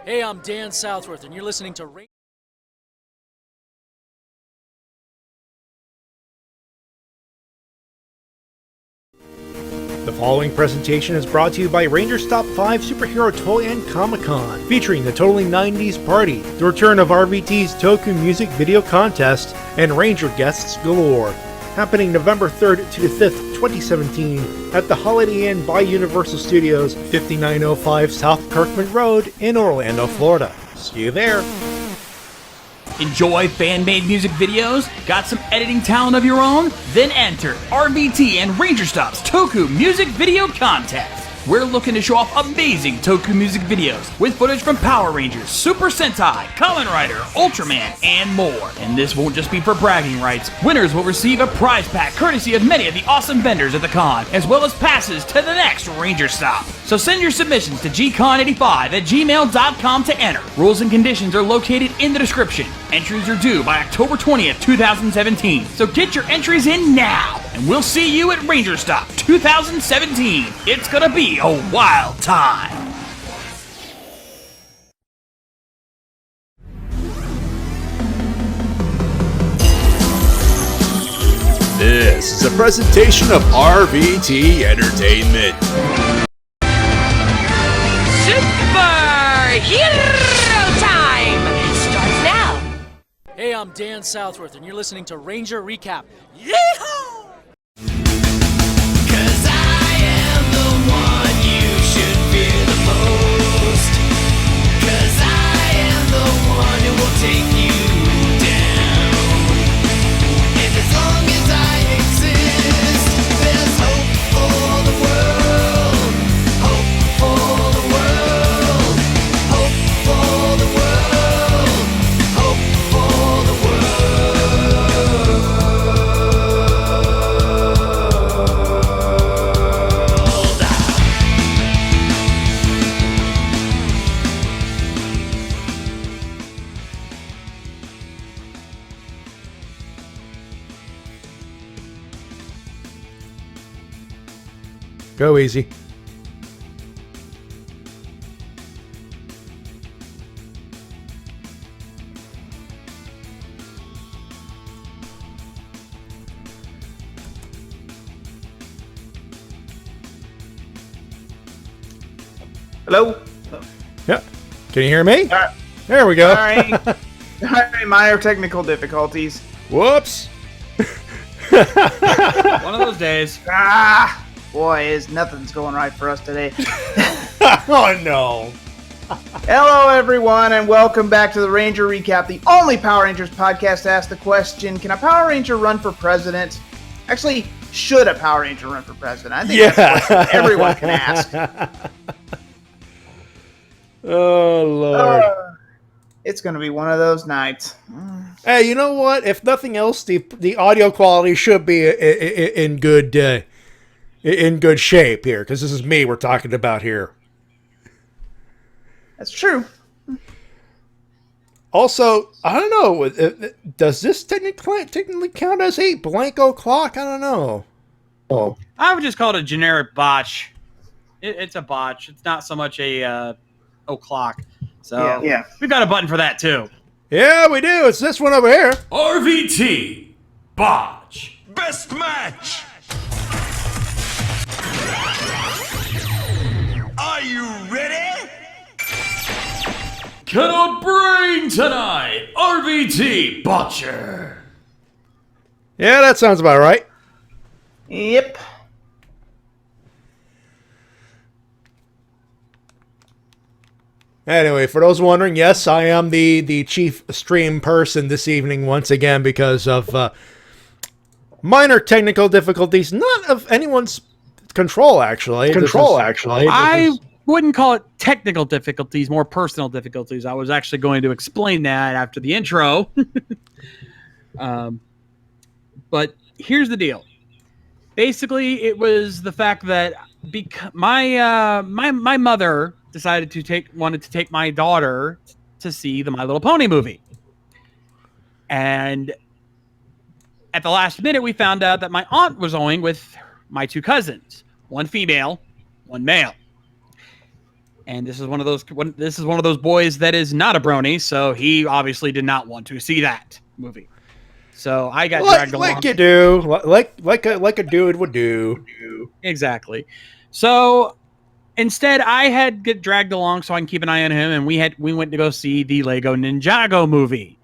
Hey, I'm Dan Southworth, and you're listening to The following presentation is brought to you by Rangers Top 5 Superhero Toy and Comic-Con, featuring the Totally 90s Party, the return of RVT's Toku Music Video Contest, and Ranger guests galore. Happening November 3rd to the 5th, 2017, at the Holiday Inn by Universal Studios, 5905 South Kirkman Road in Orlando, Florida. See you there. Enjoy fan-made music videos? Got some editing talent of your own? Then enter RVT and Ranger Stop's Toku Music Video Contest. We're looking to show off amazing Toku music videos with footage from Power Rangers, Super Sentai, Kamen Rider, Ultraman, and more. And this won't just be for bragging rights. Winners will receive a prize pack courtesy of many of the awesome vendors at the con, as well as passes to the next Ranger Stop. So send your submissions to gcon85@gmail.com to enter. Rules and conditions are located in the description. Entries are due by October 20th, 2017. So get your entries in now, and we'll see you at Ranger Stop 2017. It's gonna be a wild time. This is a presentation of RVT Entertainment. Superhero time starts now. Hey, I'm Dan Southworth, and you're listening to Ranger Recap. Yeehaw! Cause I am the one you should fear the most. Cause I am the one who will take you down. And as long as I exist, there's hope for the world. Hope for the world. Hope for the world. Hope for the world. Go easy. Hello? Yeah. Can you hear me? Alright. There we go. Alright, minor technical difficulties. Whoops. One of those days. Boy, nothing's going right for us today. Oh no. Hello, everyone, and welcome back to the Ranger Recap, the only Power Rangers podcast to ask the question, can a Power Ranger run for president? Actually, should a Power Ranger run for president? I think that's a question everyone can ask. Oh Lord. It's going to be one of those nights. Hey, you know what? If nothing else, the audio quality should be in good shape here, because this is me we're talking about here. That's true. Also, I don't know. Does this technically count as a blank o'clock? I don't know. Oh, I would just call it a generic botch. It's a botch. It's not so much a o'clock. So Yeah. we've got a button for that too. yeah, we do. It's this one over here. RVT Botch. Best match. Are you ready? Cannot bring tonight. RVT Botcher. Yeah, that sounds about right. Yep. Anyway, for those wondering, yes, I am the chief stream person this evening once again because of minor technical difficulties, not of anyone's control, actually. I wouldn't call it technical difficulties, more personal difficulties. I was actually going to explain that after the intro. But here's the deal. Basically, it was the fact that my mother wanted to take my daughter to see the My Little Pony movie. And at the last minute, we found out that my aunt was going with my two cousins, one female, one male. And this is one of those boys that is not a brony, so he obviously did not want to see that movie. So I got dragged along. Like you do, like a dude would do. Exactly. So instead, I had get dragged along so I can keep an eye on him, and we went to go see the Lego Ninjago movie.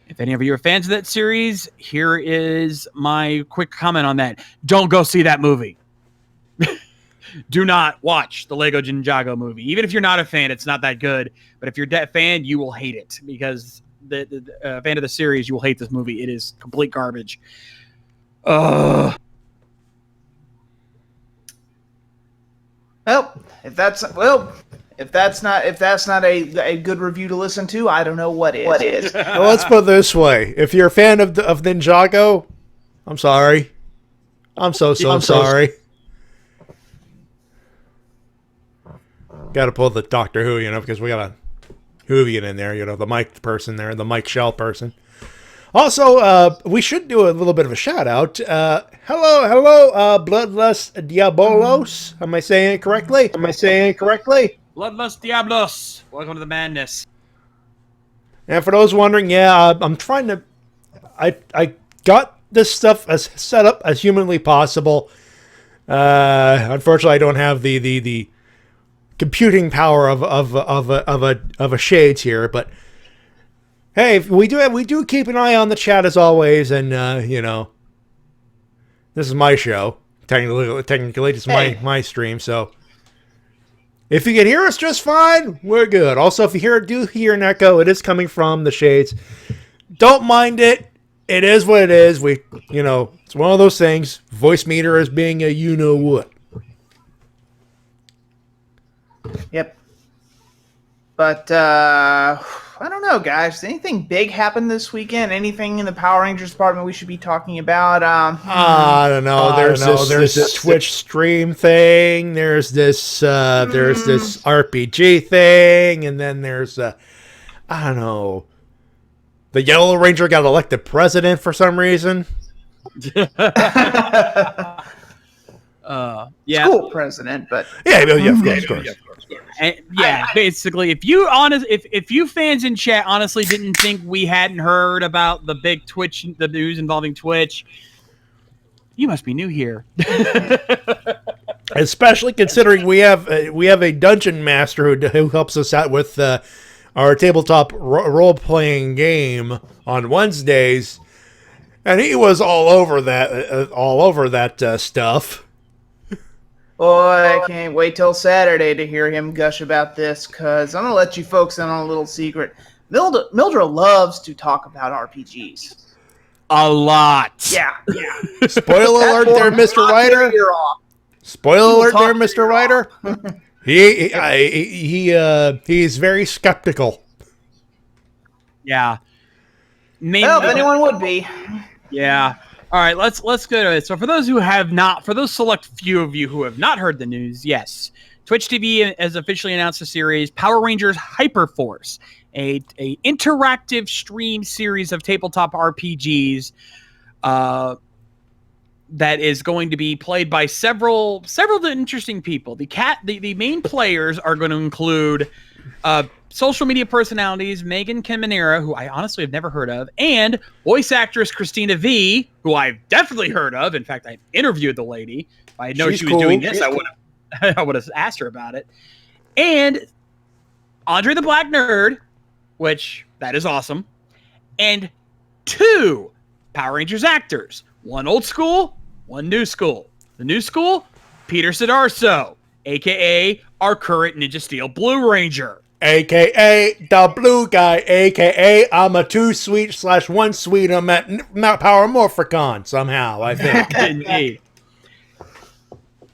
If any of you are fans of that series, here is my quick comment on that. Don't go see that movie. Do not watch the Lego Ninjago movie. Even if you're not a fan, it's not that good. But if you're a fan, you will hate it because the fan of the series, you will hate this movie. It is complete garbage. Well, if that's not a good review to listen to, I don't know what is. Well, let's put it this way: if you're a fan of Ninjago, I'm sorry. I'm so sorry. Got to pull the Doctor Who, because we got a Whovian in there, the mic person there, the Mike Shell person. Also, we should do a little bit of a shout out. Hello, Bloodlust Diabolos. Am I saying it correctly? Bloodlust Diablos. Welcome to the madness. And for those wondering, I'm trying to. I got this stuff as set up as humanly possible. Unfortunately, I don't have the computing power of a shades here, but hey, we do keep an eye on the chat as always, and this is my show. Technically, it's my stream, so if you can hear us just fine, we're good. Also, if you do hear an echo, it is coming from the shades. Don't mind it. It is what it is. It's one of those things. Voice meter is being a you-know-what. Yep. But, I don't know, guys. Anything big happened this weekend? Anything in the Power Rangers department we should be talking about? I don't know. There's this Twitch stream thing. There's this RPG thing. And then there's, I don't know. The Yellow Ranger got elected president for some reason. Yeah. School president, but... Yeah, of course. And basically, if you fans in chat honestly didn't think we hadn't heard about the big Twitch, the news involving Twitch, you must be new here. Especially considering we have a dungeon master who helps us out with our tabletop role playing game on Wednesdays, and he was all over that stuff. Boy, I can't wait till Saturday to hear him gush about this, because I'm going to let you folks in on a little secret. Mildred loves to talk about RPGs. A lot. Yeah. Spoiler alert there, Mr. Writer. Spoiler alert there, Mr. Writer. He's very skeptical. Yeah. Well, if anyone would be. Yeah. All right, let's go to it. So for those select few of you who have not heard the news, yes, Twitch TV has officially announced a series, Power Rangers Hyperforce, a interactive stream series of tabletop RPGs that is going to be played by several interesting people. The main players are going to include social media personalities Megan Caminera, who I honestly have never heard of, and voice actress Christina V, who I've definitely heard of. In fact, I interviewed the lady. If I had known she was doing this, I would have asked her about it. And Andre the Black Nerd, which that is awesome, and 2 Power Rangers actors, one old school, one new school. The new school, Peterson Arso, aka our current Ninja Steel Blue Ranger. A.K.A. the blue guy, A.K.A. I'm a 2-sweet/1 sweet. I'm at Mount Power Morphicon somehow, I think. Indeed.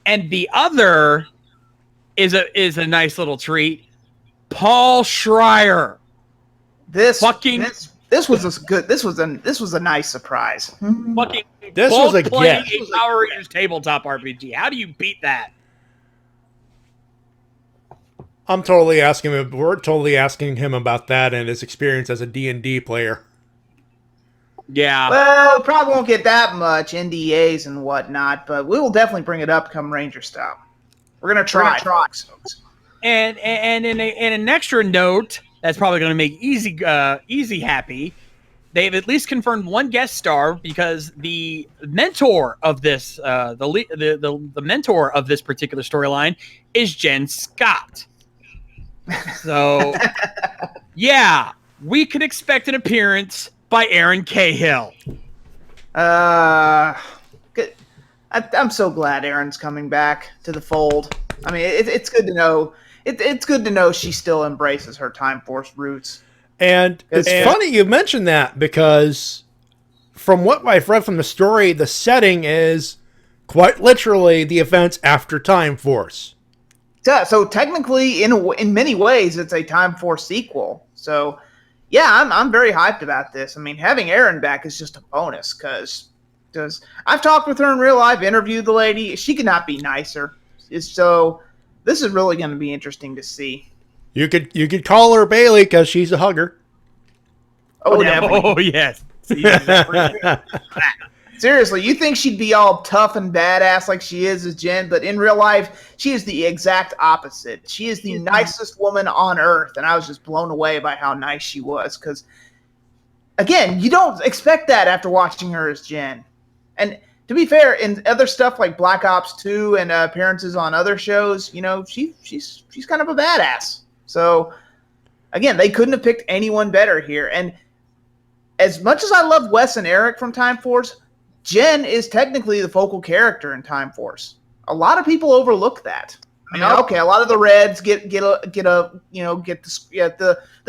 And the other is a nice little treat. Paul Schreier. This was a nice surprise. Fucking this was a playing gift. a Power Rangers tabletop RPG. How do you beat that? We're totally asking him about that and his experience as a D&D player. Yeah. Well, probably won't get that much NDAs and whatnot, but we will definitely bring it up come Ranger style. We're gonna try. And in an extra note, that's probably going to make Easy happy. They've at least confirmed one guest star because the mentor of this, the mentor of this particular storyline is Jen Scott. So, yeah, we could expect an appearance by Aaron Cahill. Good. I'm so glad Aaron's coming back to the fold. I mean, it's good to know. It's good to know she still embraces her Time Force roots. And it's funny you mentioned that because from what I've read from the story, the setting is quite literally the events after Time Force. Yeah, so technically, in many ways, it's a Time Force sequel. So, yeah, I'm very hyped about this. I mean, having Erin back is just a bonus because I've talked with her in real life, interviewed the lady. She could not be nicer. So this is really going to be interesting to see. You could call her Bailey because she's a hugger. Oh, definitely. Oh, yes. Seriously, you think she'd be all tough and badass like she is as Jen, but in real life, she is the exact opposite. She is the nicest woman on earth, and I was just blown away by how nice she was. Because, again, you don't expect that after watching her as Jen. And to be fair, in other stuff like Black Ops 2 and appearances on other shows, you know, she's kind of a badass. So, again, they couldn't have picked anyone better here. And as much as I love Wes and Eric from Time Force, Jen is technically the focal character in Time Force. A lot of people overlook that. I mean, okay, a lot of the Reds get the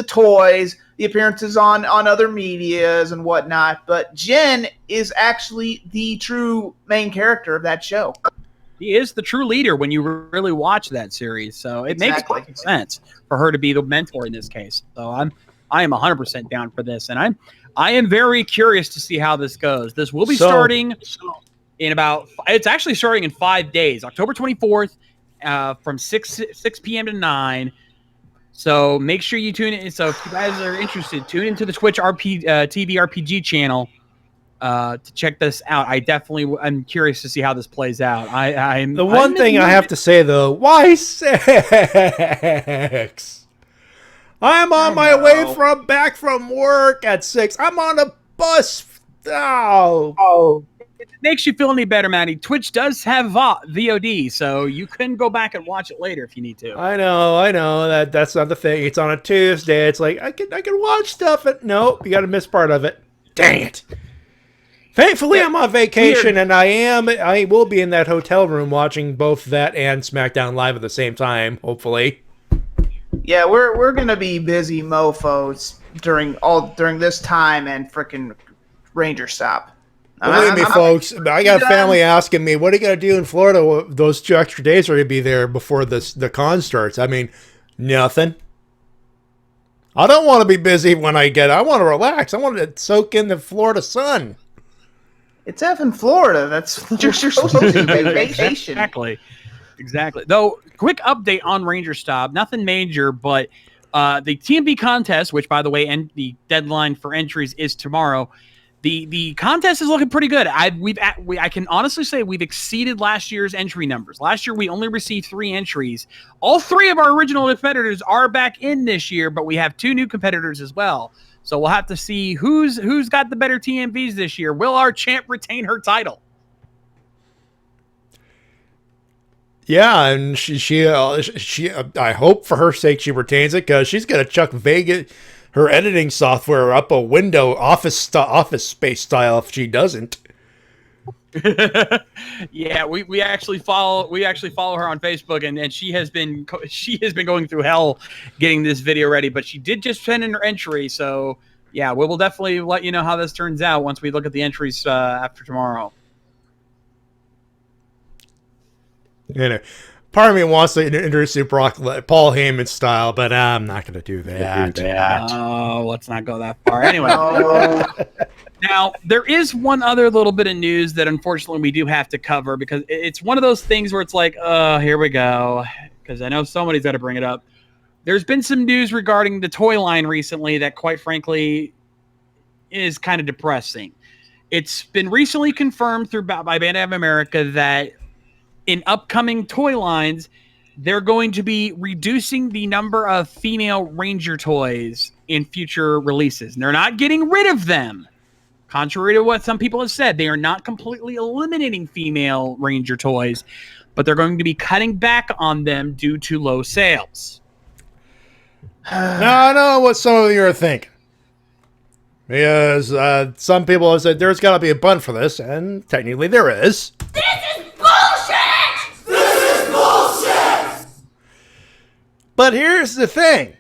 toys, the appearances on other medias and whatnot, but Jen is actually the true main character of that show. He is the true leader when you really watch that series, so it makes perfect sense for her to be the mentor in this case. So I am 100% down for this, and I am very curious to see how this goes. This will be starting in it's actually starting in 5 days, October 24th, from 6 p.m. to 9. So make sure you tune in. So if you guys are interested, tune into the Twitch TV RPG channel to check this out. I'm curious to see how this plays out. One thing I have to say though, why 6? I'm on my way back from work at 6. I'm on a bus. Oh. If it makes you feel any better, Matty, Twitch does have VOD, so you can go back and watch it later if you need to. I know that's not the thing. It's on a Tuesday. It's like I can watch stuff. Nope, you got to miss part of it. Dang it. Thankfully, I'm on vacation, and I will be in that hotel room watching both that and SmackDown Live at the same time. Hopefully. Yeah, we're gonna be busy mofos during this time and frickin' Ranger Stop. Believe me, folks, I got family asking me, what are you going to do in Florida? Those 2 extra days are going to be there before the con starts. I mean, nothing. I don't want to be busy when I want to relax. I want to soak in the Florida sun. It's effing Florida. That's what you're supposed to do, vacation. Exactly. Though, quick update on Ranger Stop. Nothing major, but the TMB contest, which, by the way, the deadline for entries is tomorrow. The contest is looking pretty good. I can honestly say we've exceeded last year's entry numbers. Last year, we only received 3 entries. All 3 of our original competitors are back in this year, but we have 2 new competitors as well. So we'll have to see who's got the better TMVs this year. Will our champ retain her title? Yeah, and she I hope for her sake she retains it because she's gonna chuck her editing software up a window office space style if she doesn't. Yeah, we actually follow her on Facebook, and she has been going through hell getting this video ready, but she did just send in her entry, so yeah, we will definitely let you know how this turns out once we look at the entries after tomorrow. You know, part of me wants to introduce Paul Heyman style, but I'm not going to do that. Oh, let's not go that far. Anyway. Now, there is one other little bit of news that unfortunately we do have to cover because it's one of those things where it's like, here we go, because I know somebody's got to bring it up. There's been some news regarding the toy line recently that, quite frankly, is kind of depressing. It's been recently confirmed by Bandai of America that in upcoming toy lines, they're going to be reducing the number of female Ranger toys in future releases. And they're not getting rid of them. Contrary to what some people have said, they are not completely eliminating female Ranger toys, but they're going to be cutting back on them due to low sales. Now, I know what some of you are thinking. Because some people have said there's got to be a bun for this, and technically there is. This is bullshit! This is bullshit! But here's the thing.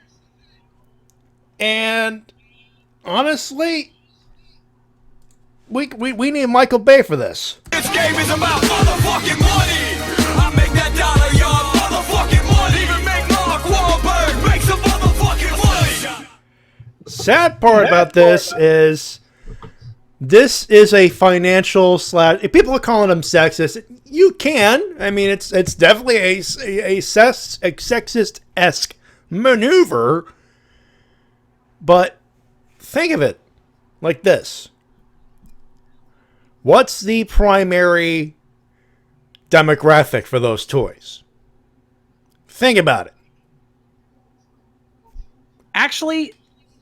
And honestly, we need Michael Bay for this. This game is about motherfucking money. I make that dollar, y'all. Motherfucking money. Even make Mark Wahlberg make some motherfucking money. Sad part about this is a financial slash. If people are calling them sexist, you can. I mean, it's definitely a sexist-esque maneuver. But think of it like this. What's the primary demographic for those toys? Think about it. Actually,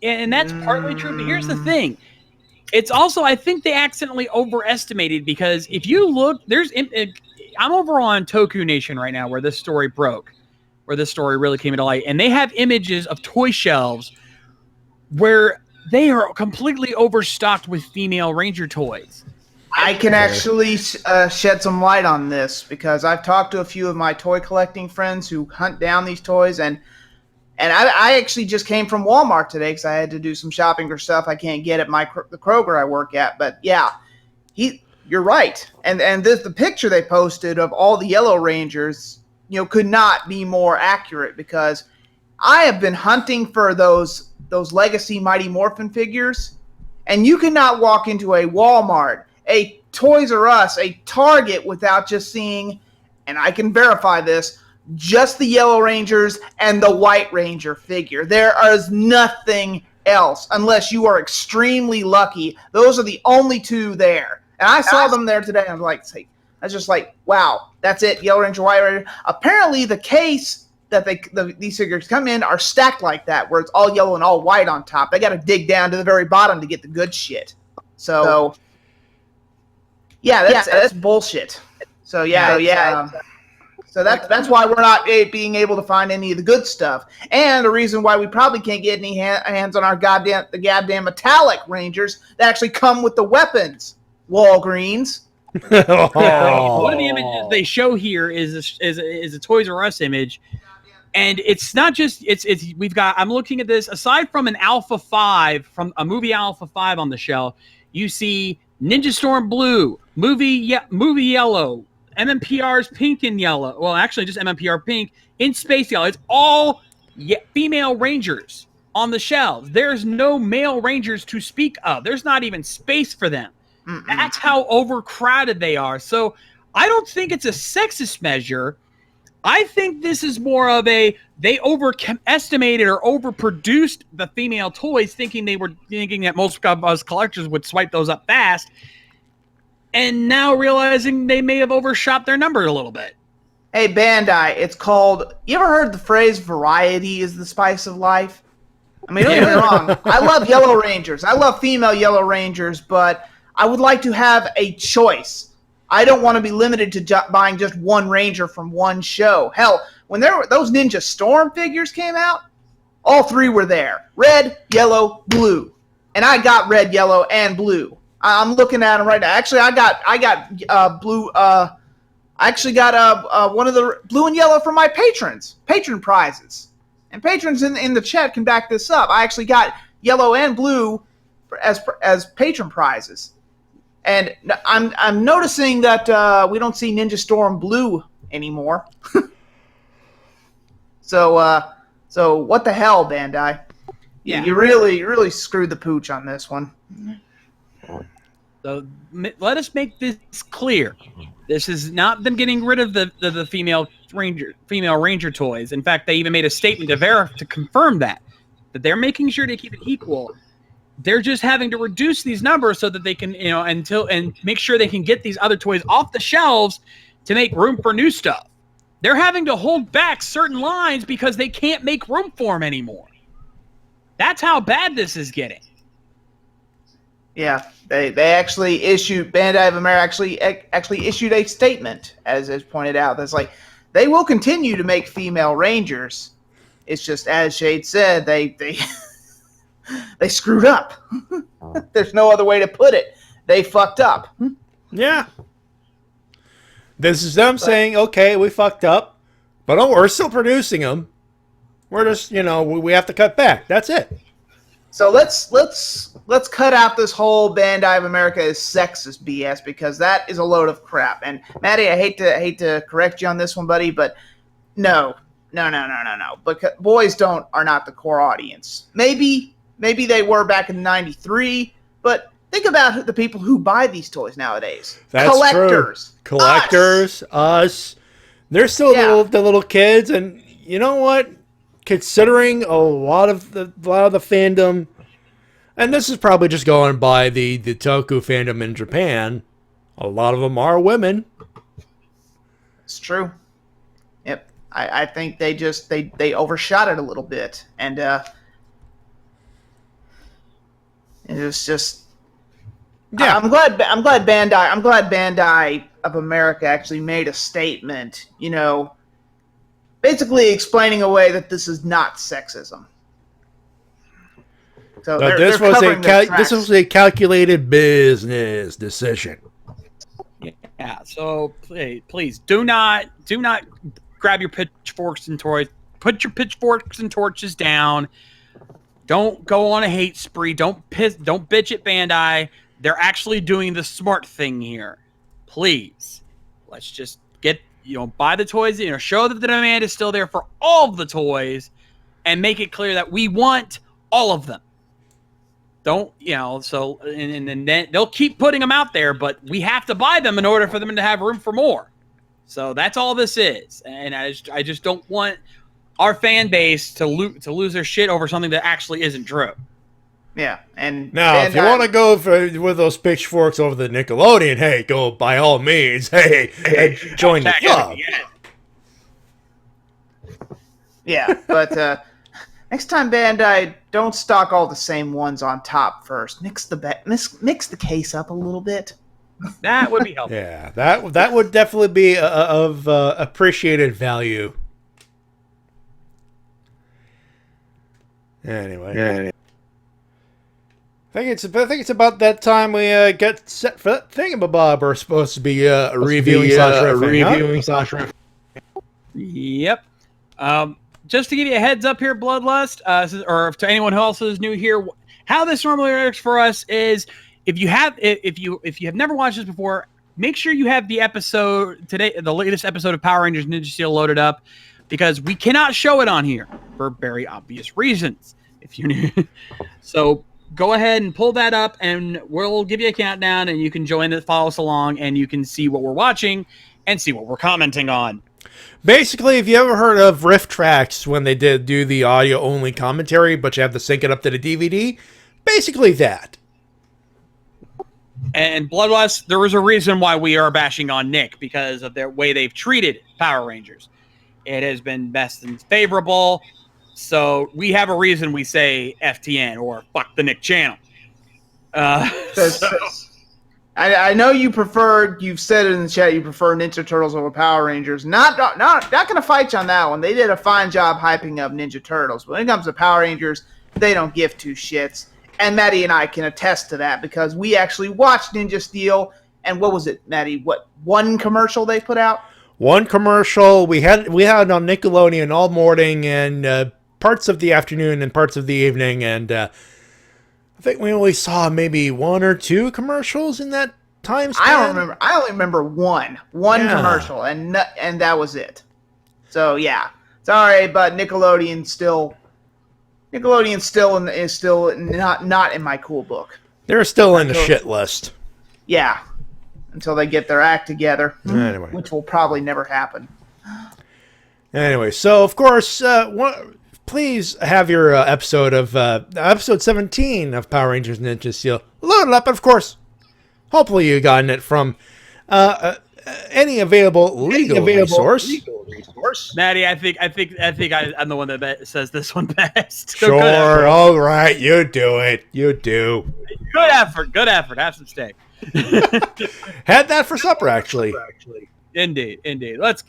and that's partly true, but here's the thing. It's also, I think they accidentally overestimated, because if you look, I'm over on Toku Nation right now where this story broke, where this story really came into light, and they have images of toy shelves where they are completely overstocked with female Ranger toys. I can actually shed some light on this because I've talked to a few of my toy collecting friends who hunt down these toys, and I actually just came from Walmart today because I had to do some shopping for stuff I can't get at the Kroger I work at. But yeah, you're right, and the picture they posted of all the Yellow Rangers, could not be more accurate, because I have been hunting for those Legacy Mighty Morphin figures, and you cannot walk into a Walmart, a Toys R Us, a Target without just seeing, and I can verify this, just the Yellow Rangers and the White Ranger figure. There is nothing else unless you are extremely lucky. Those are the only two there. And I saw them there today. I was just like, wow, that's it. Yellow Ranger, White Ranger. Apparently the case that these figures come in are stacked like that, where it's all yellow and all white on top. They got to dig down to the very bottom to get the good shit. So yeah, that's bullshit. So so that's why we're not being able to find any of the good stuff, and the reason why we probably can't get any hands on the goddamn metallic Rangers that actually come with the weapons. Walgreens. One of the images they show here is a Toys R Us image, and it's not just I'm looking at this, aside from an Alpha 5 from a movie Alpha 5 on the shelf, you see Ninja Storm Blue, movie Yellow, MMPR's Pink and Yellow. Well, actually, just MMPR Pink in Space Yellow. It's all female Rangers on the shelves. There's no male Rangers to speak of. There's not even space for them. Mm-mm. That's how overcrowded they are. So I don't think it's a sexist measure. I think this is more of they overestimated or overproduced the female toys, thinking that most of us collectors would swipe those up fast, and now realizing they may have overshot their number a little bit. Hey, Bandai, it's called, you ever heard the phrase, variety is the spice of life? I mean, don't get me wrong. I love Yellow Rangers. I love female Yellow Rangers, but I would like to have a choice. I don't want to be limited to buying just one Ranger from one show. Hell, when those Ninja Storm figures came out, all three were there. Red, yellow, blue. And I got red, yellow, and blue. I'm looking at them right now. Actually, I got blue. I actually got one of the blue and yellow from my patron prizes. And patrons in the chat can back this up. I actually got yellow and blue as patron prizes. And I'm noticing that we don't see Ninja Storm Blue anymore. So what the hell, Bandai? Yeah. You really screwed the pooch on this one. So let us make this clear. This is not them getting rid of the female Ranger toys. In fact, they even made a statement to confirm that they're making sure to keep it equal. They're just having to reduce these numbers so that they can, and make sure they can get these other toys off the shelves to make room for new stuff. they're having to hold back certain lines because they can't make room for them anymore. That's how bad this is getting. Yeah, they actually issued, Bandai of America actually issued a statement, as is pointed out, that's like, they will continue to make female Rangers. It's just, as Shade said, they they screwed up. There's no other way to put it. They fucked up. Yeah. This is them saying, okay, we fucked up, but we're still producing them. We're just, we have to cut back. That's it. So let's cut out this whole Bandai of America is sexist BS, because that is a load of crap. And Matty, I hate to correct you on this one, buddy, but no. Because boys are not the core audience. Maybe they were back in '93, but think about the people who buy these toys nowadays. That's collectors. True. Collectors, us. They're still the little kids, and you know what? Considering a lot of the fandom, and this is probably just going by the Toku fandom in Japan, a lot of them are women. It's true. Yep. I think they overshot it a little bit, and it was just. Yeah. I'm glad Bandai of America actually made a statement, basically explaining away that this is not sexism. So this was a calculated business decision. Yeah. So please do not grab your pitchforks and toys. Put your pitchforks and torches down. Don't go on a hate spree. Don't bitch at Bandai. They're actually doing the smart thing here. Please, let's just get. Buy the toys, show that the demand is still there for all of the toys, and make it clear that we want all of them. Don't, so, and then they'll keep putting them out there, but we have to buy them in order for them to have room for more. So that's all this is. And I just don't want our fan base to lose their shit over something that actually isn't true. Yeah, and now if you want to go with those pitchforks over the Nickelodeon, hey, go by all means. Hey, join the club. Yeah, but next time Bandai, don't stock all the same ones on top first. Mix the case up a little bit. That would be helpful. Yeah, that would definitely be of appreciated value. Anyway. I think it's about that time we get set for that thingamabob. We're supposed to be reviewing slash riffing. Yep. Just to give you a heads up here, Bloodlust, or to anyone who else is new here, how this normally works for us is if you have never watched this before, make sure you have the episode today, the latest episode of Power Rangers Ninja Steel loaded up, because we cannot show it on here for very obvious reasons. If you're new, so. Go ahead and pull that up, and we'll give you a countdown, and you can join it, follow us along, and you can see what we're watching and see what we're commenting on. Basically, if you ever heard of Riff Tracks when they did do the audio-only commentary, but you have to sync it up to the DVD, basically that. And Bloodlust, there was a reason why we are bashing on Nick, because of their way they've treated Power Rangers. It has been best and favorable. So we have a reason we say FTN or fuck the Nick channel. I know you've said it in the chat, you prefer Ninja Turtles over Power Rangers. Not going to fight you on that one. They did a fine job hyping up Ninja Turtles. But when it comes to Power Rangers, they don't give two shits. And Matty and I can attest to that, because we actually watched Ninja Steel. And what was it, Matty? One commercial they put out? One commercial. We had it on Nickelodeon all morning and parts of the afternoon and parts of the evening, and I think we only saw maybe one or two commercials in that time span. I only remember one commercial, and that was it. So yeah, sorry, but Nickelodeon is still not in my cool book. They're still in the shit list. Yeah, until they get their act together. Anyway, which will probably never happen. Anyway, so of course, please have your episode 17 of Power Rangers Ninja Steel loaded up. Of course, hopefully you gotten it from any available legal resource. Matty, I think I'm the one that says this one best. So Sure, good effort. all right, you do it. You do. Good effort. Good effort. Have some steak. Had that for supper, actually. Indeed. Let's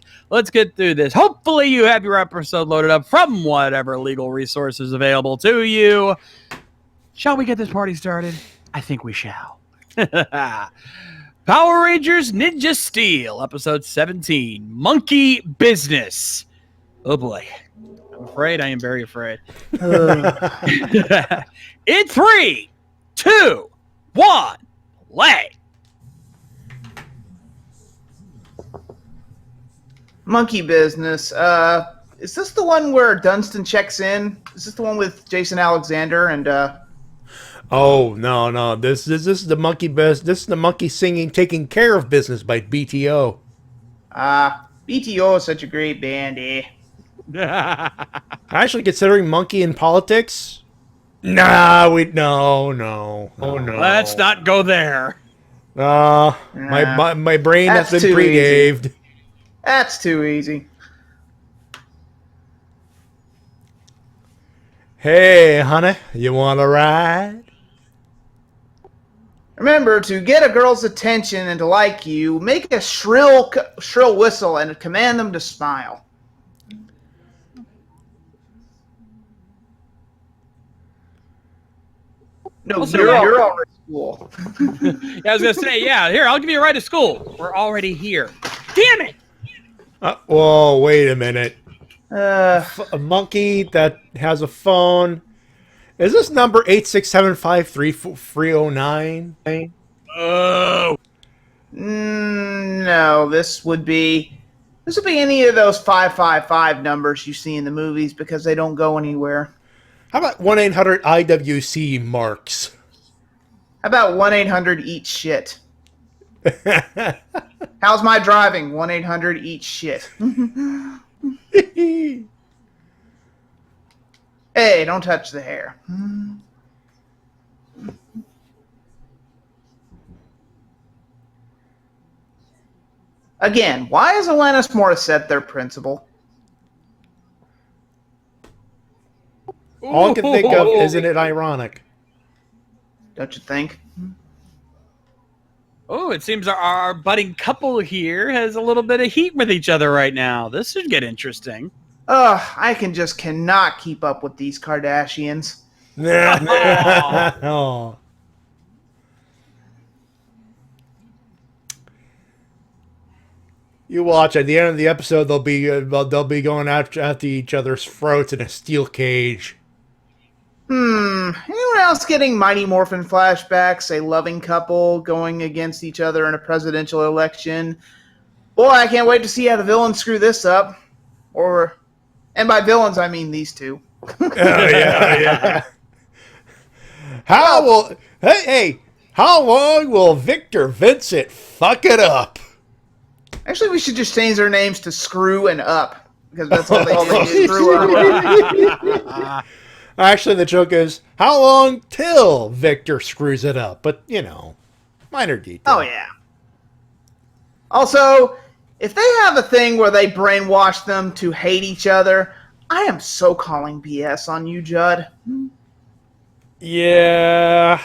get through this. Hopefully you have your episode loaded up from whatever legal resources available to you. Shall we get this party started? I think we shall. Power Rangers Ninja Steel, episode 17, Monkey Business. Oh boy. I'm afraid. I am very afraid. In 3, 2, 1, play. Monkey Business. Is this the one where Dunstan checks in? Is this the one with Jason Alexander and Oh no! This is the monkey business. This is the monkey singing, taking care of business by BTO. BTO is such a great band, eh? Actually, considering monkey in politics, no. Oh no. Let's not go there. My brain has That's been too pre-gaved. That's too easy. Hey, honey, you want to ride? Remember, to get a girl's attention and to like you, make a shrill whistle and command them to smile. No, you're already school. Yeah, I was gonna say, yeah. Here, I'll give you a ride to school. We're already here. Damn it! Whoa, wait a minute. Uh, A monkey that has a phone. Is this number 8675309? Oh. No, this would be any of those 555 numbers you see in the movies because they don't go anywhere. How about 1-800-IWC Marks? How about 1-800 eat shit? How's my driving? 1-800 eat shit. Hey, don't touch the hair. Again, why is Alanis Morissette their principal? All I can think of, isn't it ironic? Don't you think? Oh, it seems our budding couple here has a little bit of heat with each other right now. This should get interesting. I cannot keep up with these Kardashians. Oh. You watch. At the end of the episode, they'll be going after each other's throats in a steel cage. Anyone else getting Mighty Morphin flashbacks? A loving couple going against each other in a presidential election. Boy, I can't wait to see how the villains screw this up. And by villains, I mean these two. Yeah. How long will Victor Vincent fuck it up? Actually, we should just change their names to Screw and Up. Because that's all they do, Screw Up. Actually, the joke is, how long till Victor screws it up? But, minor detail. Oh, yeah. Also, if they have a thing where they brainwash them to hate each other, I am so calling BS on you, Judd. Yeah.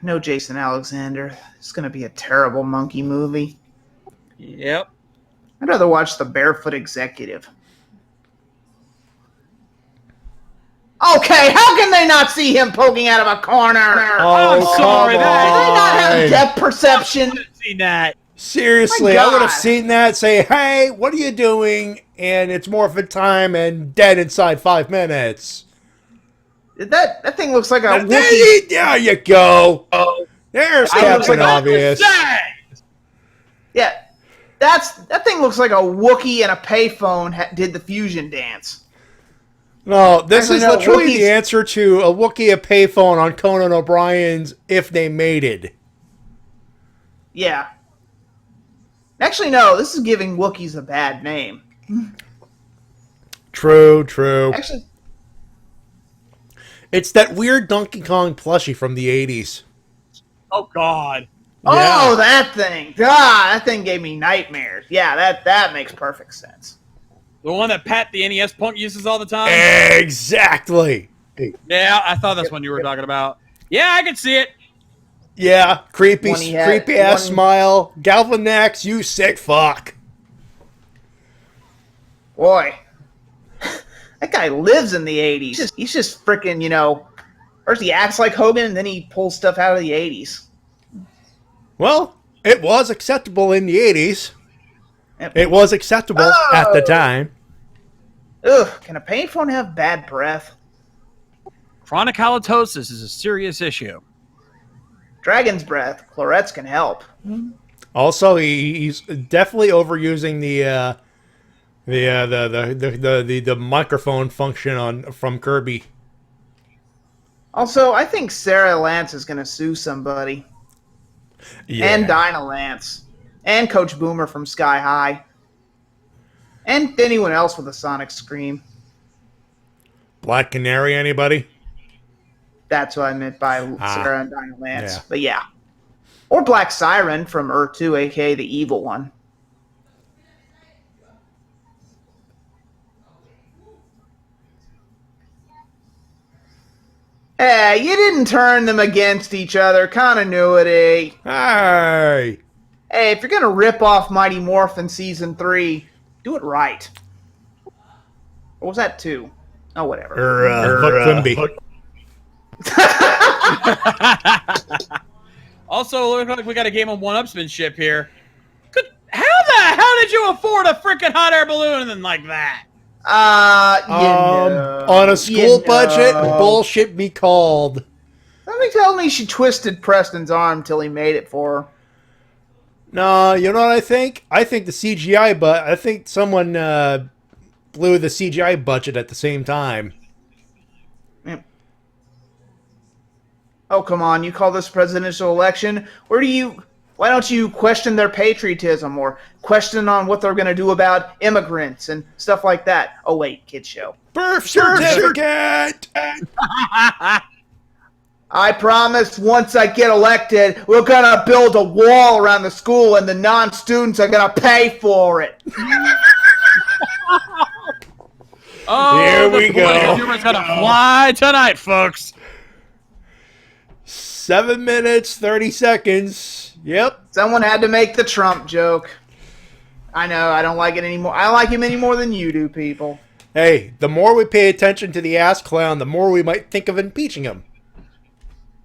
No Jason Alexander. It's going to be a terrible monkey movie. Yep. I'd rather watch The Barefoot Executive. Okay, how can they not see him poking out of a corner? Oh, I'm sorry. Do they not have depth perception? Seen that. Seriously, My I would have God. seen that, say, hey, what are you doing? And it's morphin time and dead inside 5 minutes. That thing looks like a Wookiee. There you go. There's Captain Obvious. Yeah, that thing looks like a Wookiee and a payphone did the fusion dance. No, this Actually, is no, literally the Wookiees- answer to a Wookiee a payphone on Conan O'Brien's If They Mated. Yeah. Actually, no, this is giving Wookiees a bad name. True. Actually, It's that weird Donkey Kong plushie from the 80s. Oh God. oh, that thing. God, that thing gave me nightmares. Yeah, that makes perfect sense. The one that Pat the NES punk uses all the time? Exactly. Yeah, I thought that's one you were talking about. Yeah, I can see it. Yeah, creepy One he had- ass one- smile. Galvanax, you sick fuck. Boy, that guy lives in the 80s. He's just freaking, first he acts like Hogan, and then he pulls stuff out of the 80s. Well, it was acceptable in the 80s. Yep. It was acceptable at the time. Ugh, can a payphone have bad breath? Chronic halitosis is a serious issue. Dragon's breath. Chlorets can help. Also, he's definitely overusing the microphone function from Kirby. Also, I think Sarah Lance is going to sue somebody. Yeah. And Dinah Lance. And Coach Boomer from Sky High. And anyone else with a sonic scream. Black Canary, anybody? That's what I meant by Sarah and Dinah Lance. Yeah. But yeah. Or Black Siren from Earth 2, a.k.a. the evil one. Hey, you didn't turn them against each other. Continuity. Hey. Hey, if you're going to rip off Mighty Morphin Season 3, do it right. Or was that 2? Oh, whatever. Quimby. Also, looks like we got a game of one-upsmanship here. How the hell did you afford a freaking hot air balloon like that? On a school budget, bullshit be called. Somebody tell me she twisted Preston's arm till he made it for her. No, you know what I think? I think the CGI, but I think someone blew the CGI budget at the same time. Oh, come on. You call this presidential election? Why don't you question their patriotism or question on what they're going to do about immigrants and stuff like that? Oh, wait, kid show. Birth certificate! I promise once I get elected, we're going to build a wall around the school and the non-students are going to pay for it. Oh, Here we go. Humor's gonna fly tonight, folks. 7 minutes, 30 seconds. Yep. Someone had to make the Trump joke. I know, I don't like it anymore. I don't like him any more than you do, people. Hey, the more we pay attention to the ass clown, the more we might think of impeaching him.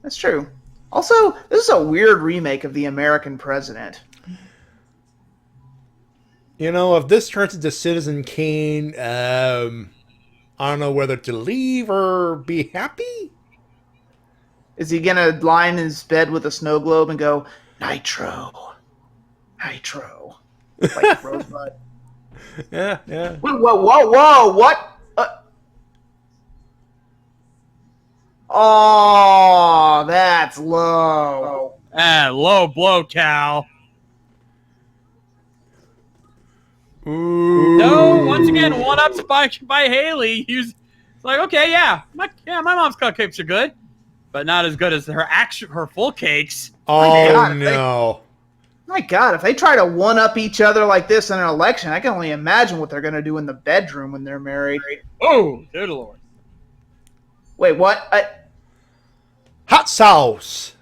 That's true. Also, this is a weird remake of The American President. You know, if this turns into Citizen Kane, I don't know whether to leave or be happy. Is he gonna lie in his bed with a snow globe and go, Nitro, Nitro, like Rosebud? Yeah. Whoa, what? Oh, that's low. Low blow, Cal. Ooh. No, once again, one-ups by Haley. He's like, okay, my mom's cupcakes are good, but not as good as her full cakes. Oh, God, no. My God, if they try to one-up each other like this in an election, I can only imagine what they're going to do in the bedroom when they're married. Oh, good Lord. Wait, what? Hot sauce.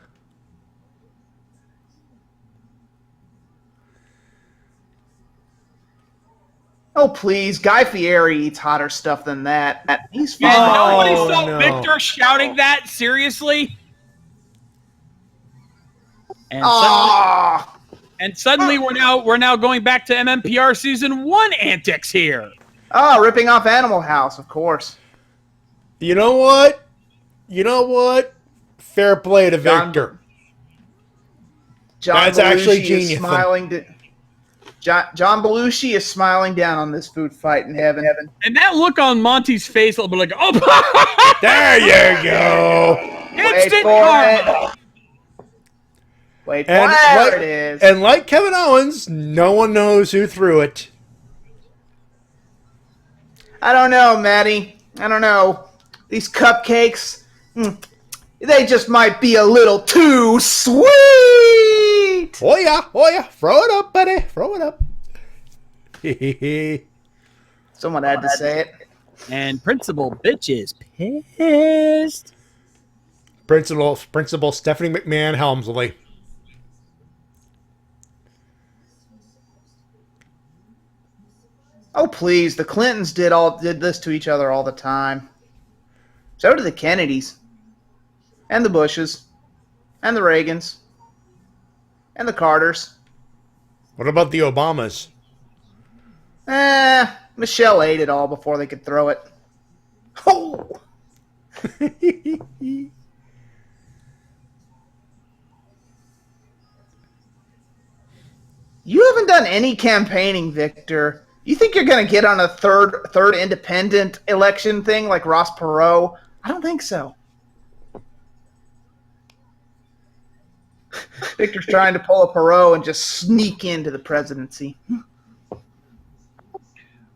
Oh, please. Guy Fieri eats hotter stuff than that. He's fine. And nobody saw no. Victor shouting that seriously. And suddenly we're now going back to MMPR season 1 antics here. Oh, ripping off Animal House, of course. You know what? Fair play to John- Victor. John That's actually Belushi is genius. smiling. John Belushi is smiling down on this food fight in heaven. And that look on Monty's face will be like, oh, There you go. instant karma. Wait for And it. There like, it is. and like Kevin Owens, no one knows who threw it. I don't know, Matty. I don't know. These cupcakes, they just might be a little too sweet. Oh yeah. Throw it up, buddy. Throw it up. Someone had to say it. And Principal Bitch is pissed. Principal Stephanie McMahon Helmsley. Oh please, the Clintons did this to each other all the time. So did the Kennedys, and the Bushes, and the Reagans, and the Carters. What about the Obamas? Michelle ate it all before they could throw it. Oh! You haven't done any campaigning, Victor. You think you're going to get on a third independent election thing like Ross Perot? I don't think so. Victor's trying to pull a Perot and just sneak into the presidency.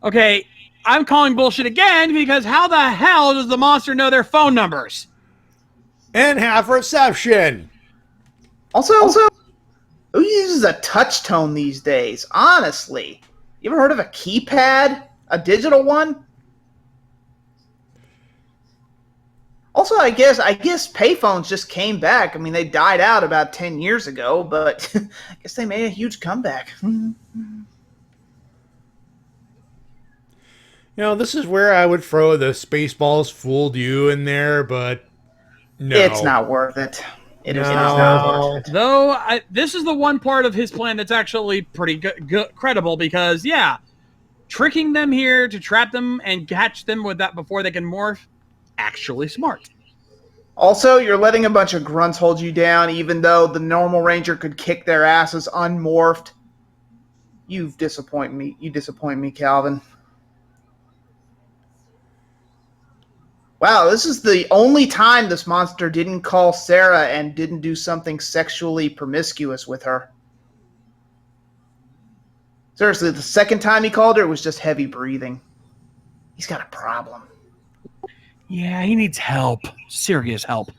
Okay, I'm calling bullshit again because how the hell does the monster know their phone numbers? And have reception. Also, who uses a touch tone these days? Honestly, you ever heard of a keypad? A digital one? Also, I guess payphones just came back. I mean, they died out about 10 years ago, but I guess they made a huge comeback. This is where I would throw the Spaceballs fooled you in there, but no. It's not worth it. It is No. not worth it. Though, this is the one part of his plan that's actually pretty credible because, yeah, tricking them here to trap them and catch them with that before they can morph, actually smart. Also, you're letting a bunch of grunts hold you down, even though the normal ranger could kick their asses unmorphed. You disappoint me. You disappoint me, Calvin. Wow, this is the only time this monster didn't call Sarah and didn't do something sexually promiscuous with her. Seriously, the second time he called her, it was just heavy breathing. He's got a problem. Yeah, he needs help. Serious help.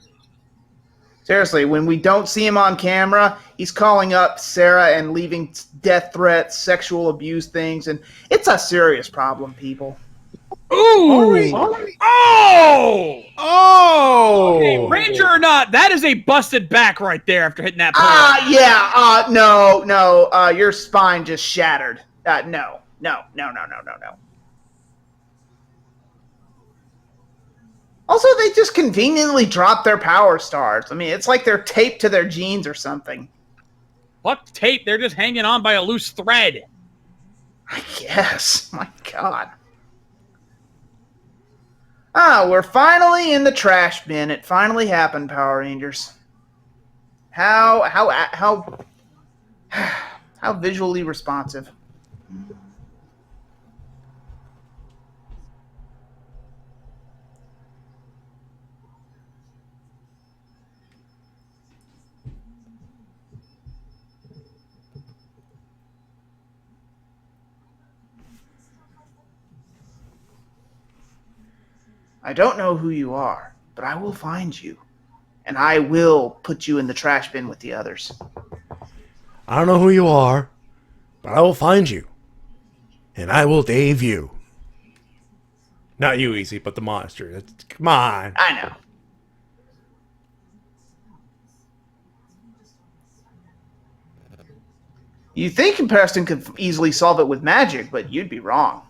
Seriously, when we don't see him on camera, he's calling up Sarah and leaving death threats, sexual abuse things, and it's a serious problem, people. Ooh! Oh! Oh! Okay, Ranger or not, that is a busted back right there after hitting that point. No, your spine just shattered. No. Also, they just conveniently drop their power stars. I mean, it's like they're taped to their jeans or something. What tape? They're just hanging on by a loose thread. I guess. My God. We're finally in the trash bin. It finally happened, Power Rangers. How visually responsive. I don't know who you are, but I will find you. And I will put you in the trash bin with the others. I don't know who you are, but I will find you. And I will Dave you. Not you, Easy, but the monster. Come on. I know. You think Peterson could easily solve it with magic, but you'd be wrong.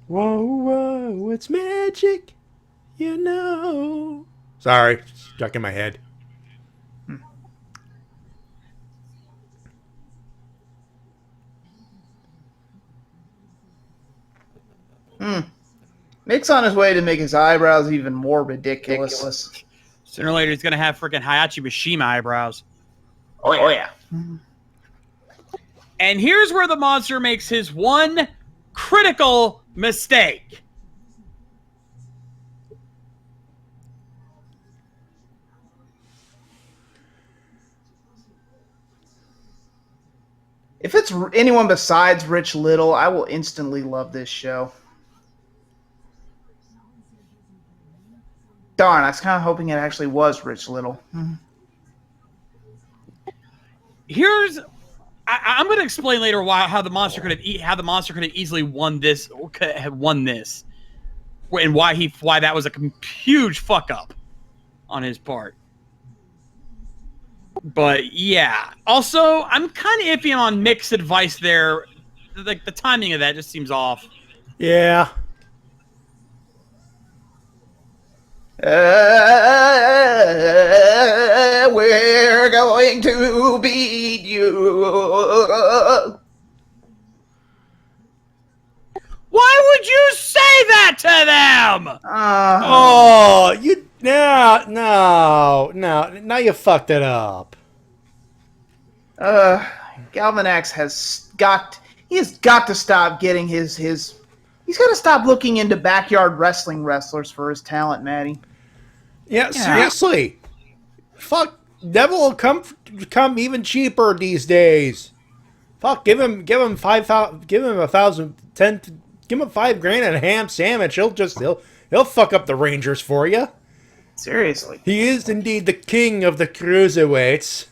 Whoa, it's magic, you know. Sorry, stuck in my head. Mick's on his way to make his eyebrows even more ridiculous. Sooner or later, he's going to have freaking Hayachi Mishima eyebrows. Oh yeah. And here's where the monster makes his one critical mistake. If it's anyone besides Rich Little, I will instantly love this show. Darn, I was kind of hoping it actually was Rich Little. Here's, I'm going to explain later how the monster could have easily won this, and why that was a huge fuck up on his part. But yeah, also I'm kind of iffy on Mick's advice there. Like the timing of that just seems off. Yeah. We're going to beat you. Why would you say that to them? Oh, you no. Now you fucked it up. Galvanax has got to stop getting he's got to stop looking into backyard wrestling wrestlers for his talent, Matty. Yeah, seriously. Fuck, Devil will come even cheaper these days. Fuck, give him $5,000, give him $1,010, give him $5,000 and a ham sandwich. He'll fuck up the Rangers for you. Seriously. He is indeed the king of the cruiserweights.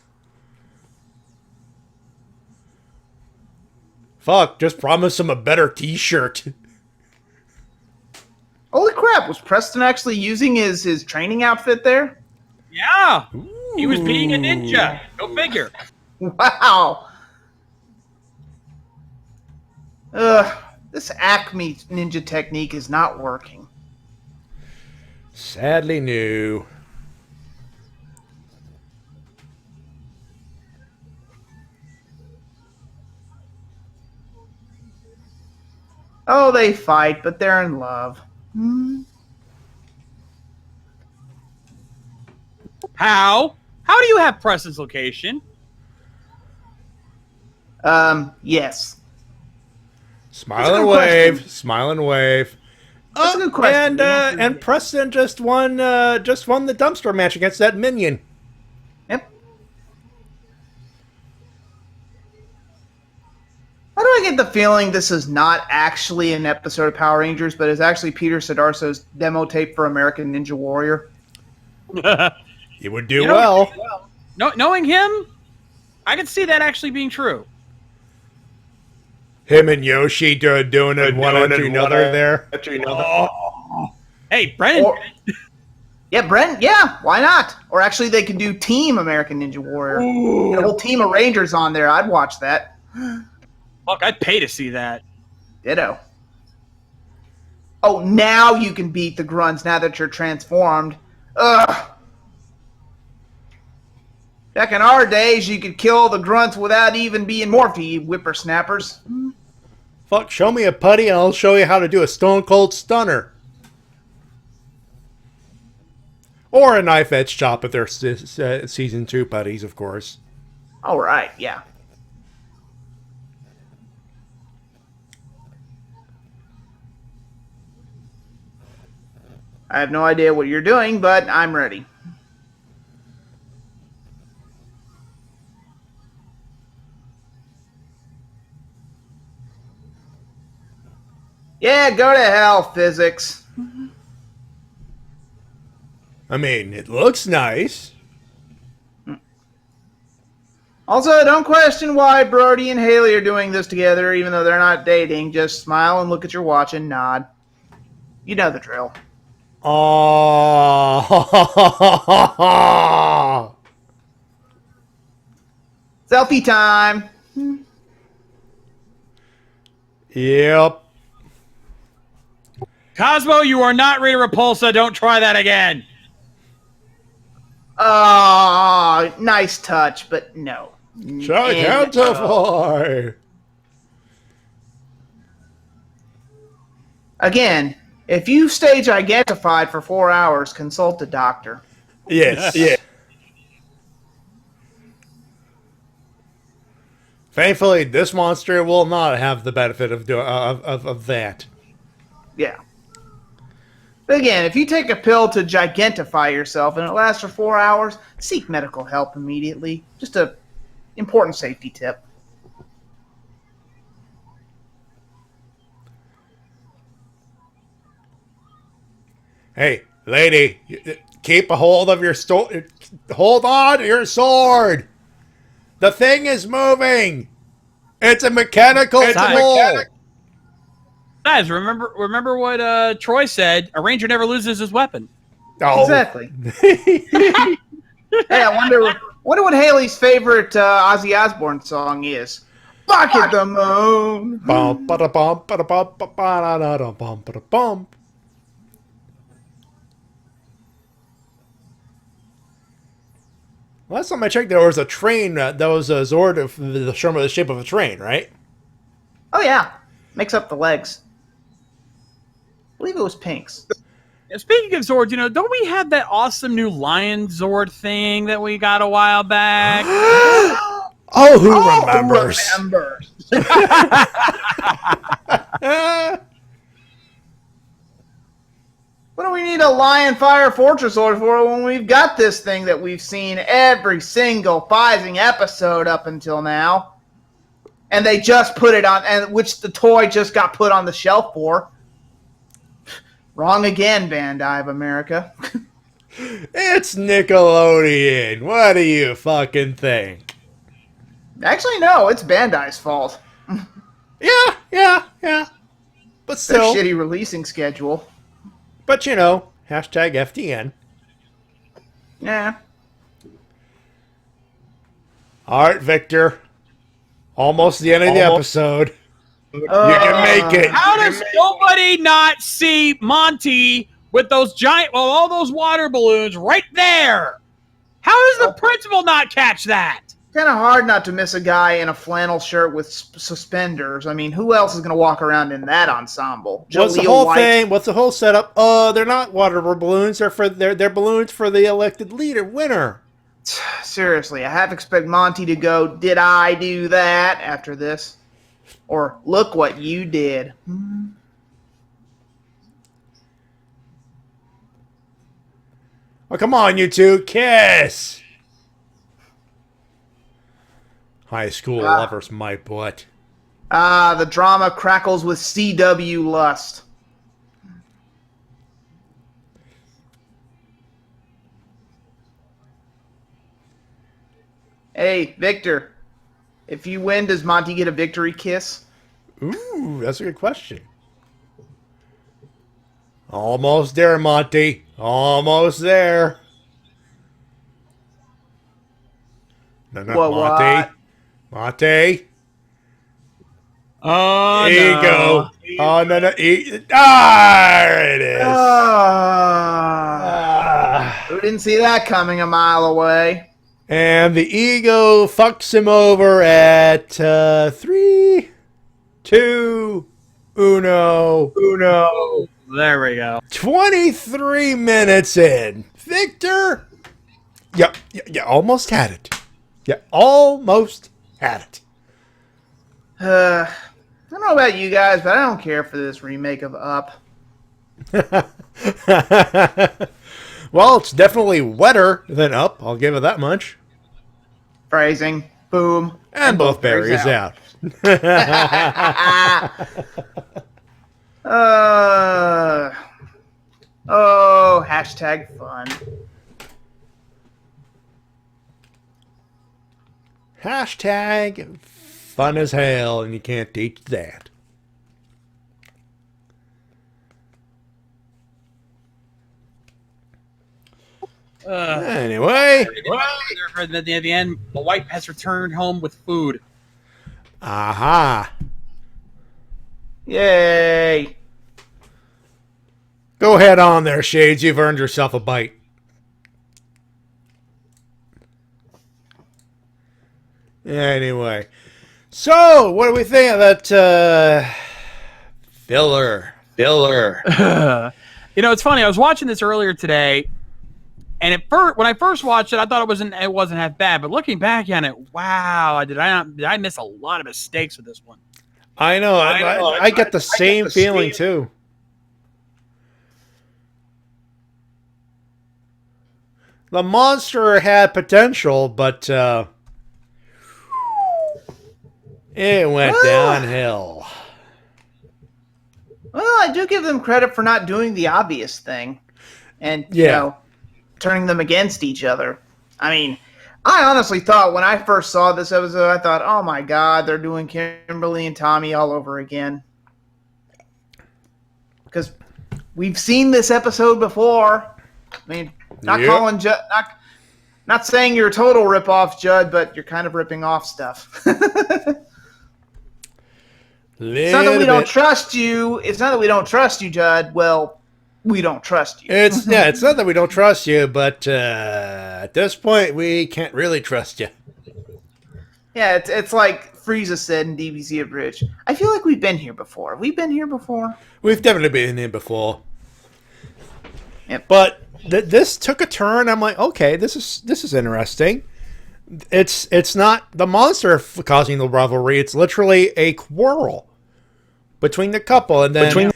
Fuck, just promise him a better t-shirt. Holy crap, was Preston actually using his training outfit there? Yeah, he was being a ninja. Go figure. Wow. This Acme ninja technique is not working. Sadly new. Oh, they fight, but they're in love. How? How do you have Preston's location? Yes. Smile and wave. Smile and wave. That's a good question. And Preston just won the dumpster match against that minion. Yep. Why do I get the feeling this is not actually an episode of Power Rangers, but is actually Peter Sidarso's demo tape for American Ninja Warrior? He would do well. Knowing him, I could see that actually being true. Him and Yoshi doing it one after another there. Oh. Hey, Brennan. Brent, yeah, why not? Or actually, they could do Team American Ninja Warrior. Get a whole team of Rangers on there. I'd watch that. Fuck, I'd pay to see that. Ditto. Oh, now you can beat the grunts now that you're transformed. Ugh. Back in our days, you could kill the grunts without even being morphed, you whippersnappers. Fuck, show me a putty and I'll show you how to do a Stone Cold Stunner. Or a knife edge chop if they're season 2 putties, of course. All right, yeah. I have no idea what you're doing, but I'm ready. Yeah, go to hell, physics. I mean, it looks nice. Also, don't question why Brody and Haley are doing this together, even though they're not dating. Just smile and look at your watch and nod. You know the drill. Oh. Selfie time. Yep. Cosmo, you are not Rita Repulsa. Don't try that again. Oh, nice touch, but no. Gigantify. Again, if you stay gigantified for 4 hours, consult a doctor. Yes. Yeah. Thankfully, this monster will not have the benefit of that. Yeah. But again, if you take a pill to gigantify yourself and it lasts for 4 hours, seek medical help immediately. Just a important safety tip. Hey, lady, keep a hold of your hold on to your sword. The thing is moving. It's a mechanical tool. Guys, remember what Troy said. A ranger never loses his weapon. Oh. Exactly. Hey, I wonder what Haley's favorite Ozzy Osbourne song is. Bucket the Moon. Bum, ba-da-bum, ba-da-bum, ba-da-da-da-bum, ba-da-bum. Last time I checked, there was a train that was a Zord of the shape of a train, right? Oh yeah, makes up the legs. I believe it was Pink's. Speaking of Zords, don't we have that awesome new Lion Zord thing that we got a while back? Oh, who remembers? What do we need a Lion Fire Fortress Zord for when we've got this thing that we've seen every single Fighting episode up until now? And they just put it on, and which the toy just got put on the shelf for. Wrong again, Bandai of America. It's Nickelodeon. What do you fucking think? Actually, no, it's Bandai's fault. Yeah. But Their still. shitty releasing schedule. But hashtag FDN. Yeah. All right, Victor. Almost the end of the episode. You can make it. How does nobody not see Monty with those all those water balloons right there? How does the principal not catch that? Kind of hard not to miss a guy in a flannel shirt with suspenders. I mean, who else is going to walk around in that ensemble? What's the whole thing? What's the whole setup? They're not water balloons. They're balloons for the elected winner. Seriously, I half expect Monty to go, "Did I do that?" after this. Or, "Look what you did." Oh, come on, you two. Kiss. High school lovers, my butt. The drama crackles with CW lust. Hey, Victor. If you win, does Monty get a victory kiss? Ooh, that's a good question. Almost there, Monty. Almost there. No, Monty. Monty. Oh, there you go. Oh, no. There it is. Who didn't see that coming a mile away? And the ego fucks him over at 3, 2, 1. There we go. 23 minutes in. Victor. Yep, you almost had it. You almost had it. I don't know about you guys, but I don't care for this remake of Up. Well, it's definitely wetter than Up. I'll give it that much. Phrasing. Boom. And both berries out. Hashtag fun. Hashtag fun as hell, and you can't teach that. Anyway. At the end, the wife has returned home with food. Aha. Yay. Go ahead on there, Shades. You've earned yourself a bite. Anyway. So, what do we think of that filler? It's funny. I was watching this earlier today, And when I first watched it, I thought it wasn't half bad. But looking back on it, wow, did I miss a lot of mistakes with this one? I know. I get the same feeling too. The monster had potential, but it went downhill. Well, I do give them credit for not doing the obvious thing and, you know, turning them against each other. I mean, I honestly thought when I first saw this episode, I thought, oh my God, they're doing Kimberly and Tommy all over again. Because we've seen this episode before. I mean, not saying you're a total ripoff, Judd, but you're kind of ripping off stuff. It's not that we don't trust you. It's not that we don't trust you, Judd. Well, we don't trust you. It's not that we don't trust you, but at this point, we can't really trust you. Yeah, it's like Frieza said in DBZ Abridged. I feel like we've been here before. Have we been here before? We've definitely been here before. Yep. But this took a turn. I'm like, okay, this is interesting. It's not the monster causing the rivalry. It's literally a quarrel between the couple, and then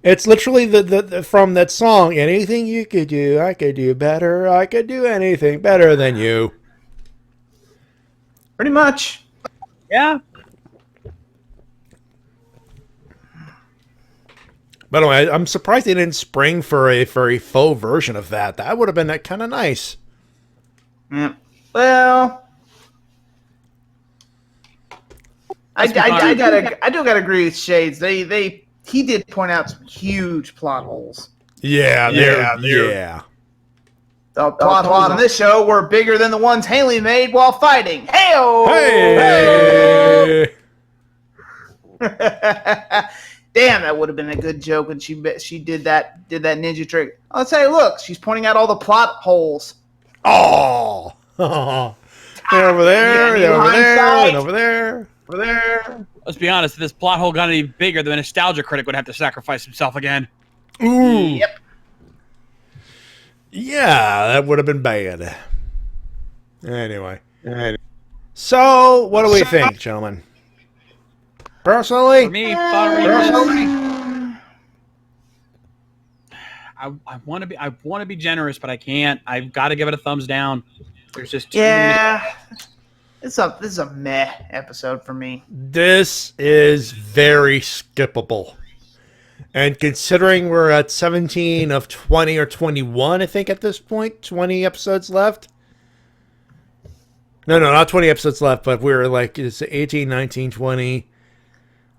it's literally the from that song. Anything you could do, I could do better. I could do anything better than you. Pretty much. Yeah. By the way, I'm surprised they didn't spring for a faux version of that. That would have been kind of nice. Yeah. Well, I do gotta agree with Shades. He did point out some huge plot holes. Yeah. The plot holes on this show were bigger than the ones Haley made while fighting. Hey-o! Hey! Damn, that would have been a good joke when she did that ninja trick. Let's say, look, she's pointing out all the plot holes. Oh! They're over there, they're over there, and over there, over there. Let's be honest, if this plot hole got any bigger, the Nostalgia Critic would have to sacrifice himself again. Ooh. Yep. Yeah, that would have been bad. Anyway. So, what do we think, gentlemen? Personally? For me, I want to be generous, but I can't. I've got to give it a thumbs down. There's just this is a meh episode for me. This is very skippable. And considering we're at 17 of 20 or 21, I think at this point, 20 episodes left. No, not 20 episodes left, but we're like, it's 18, 19, 20.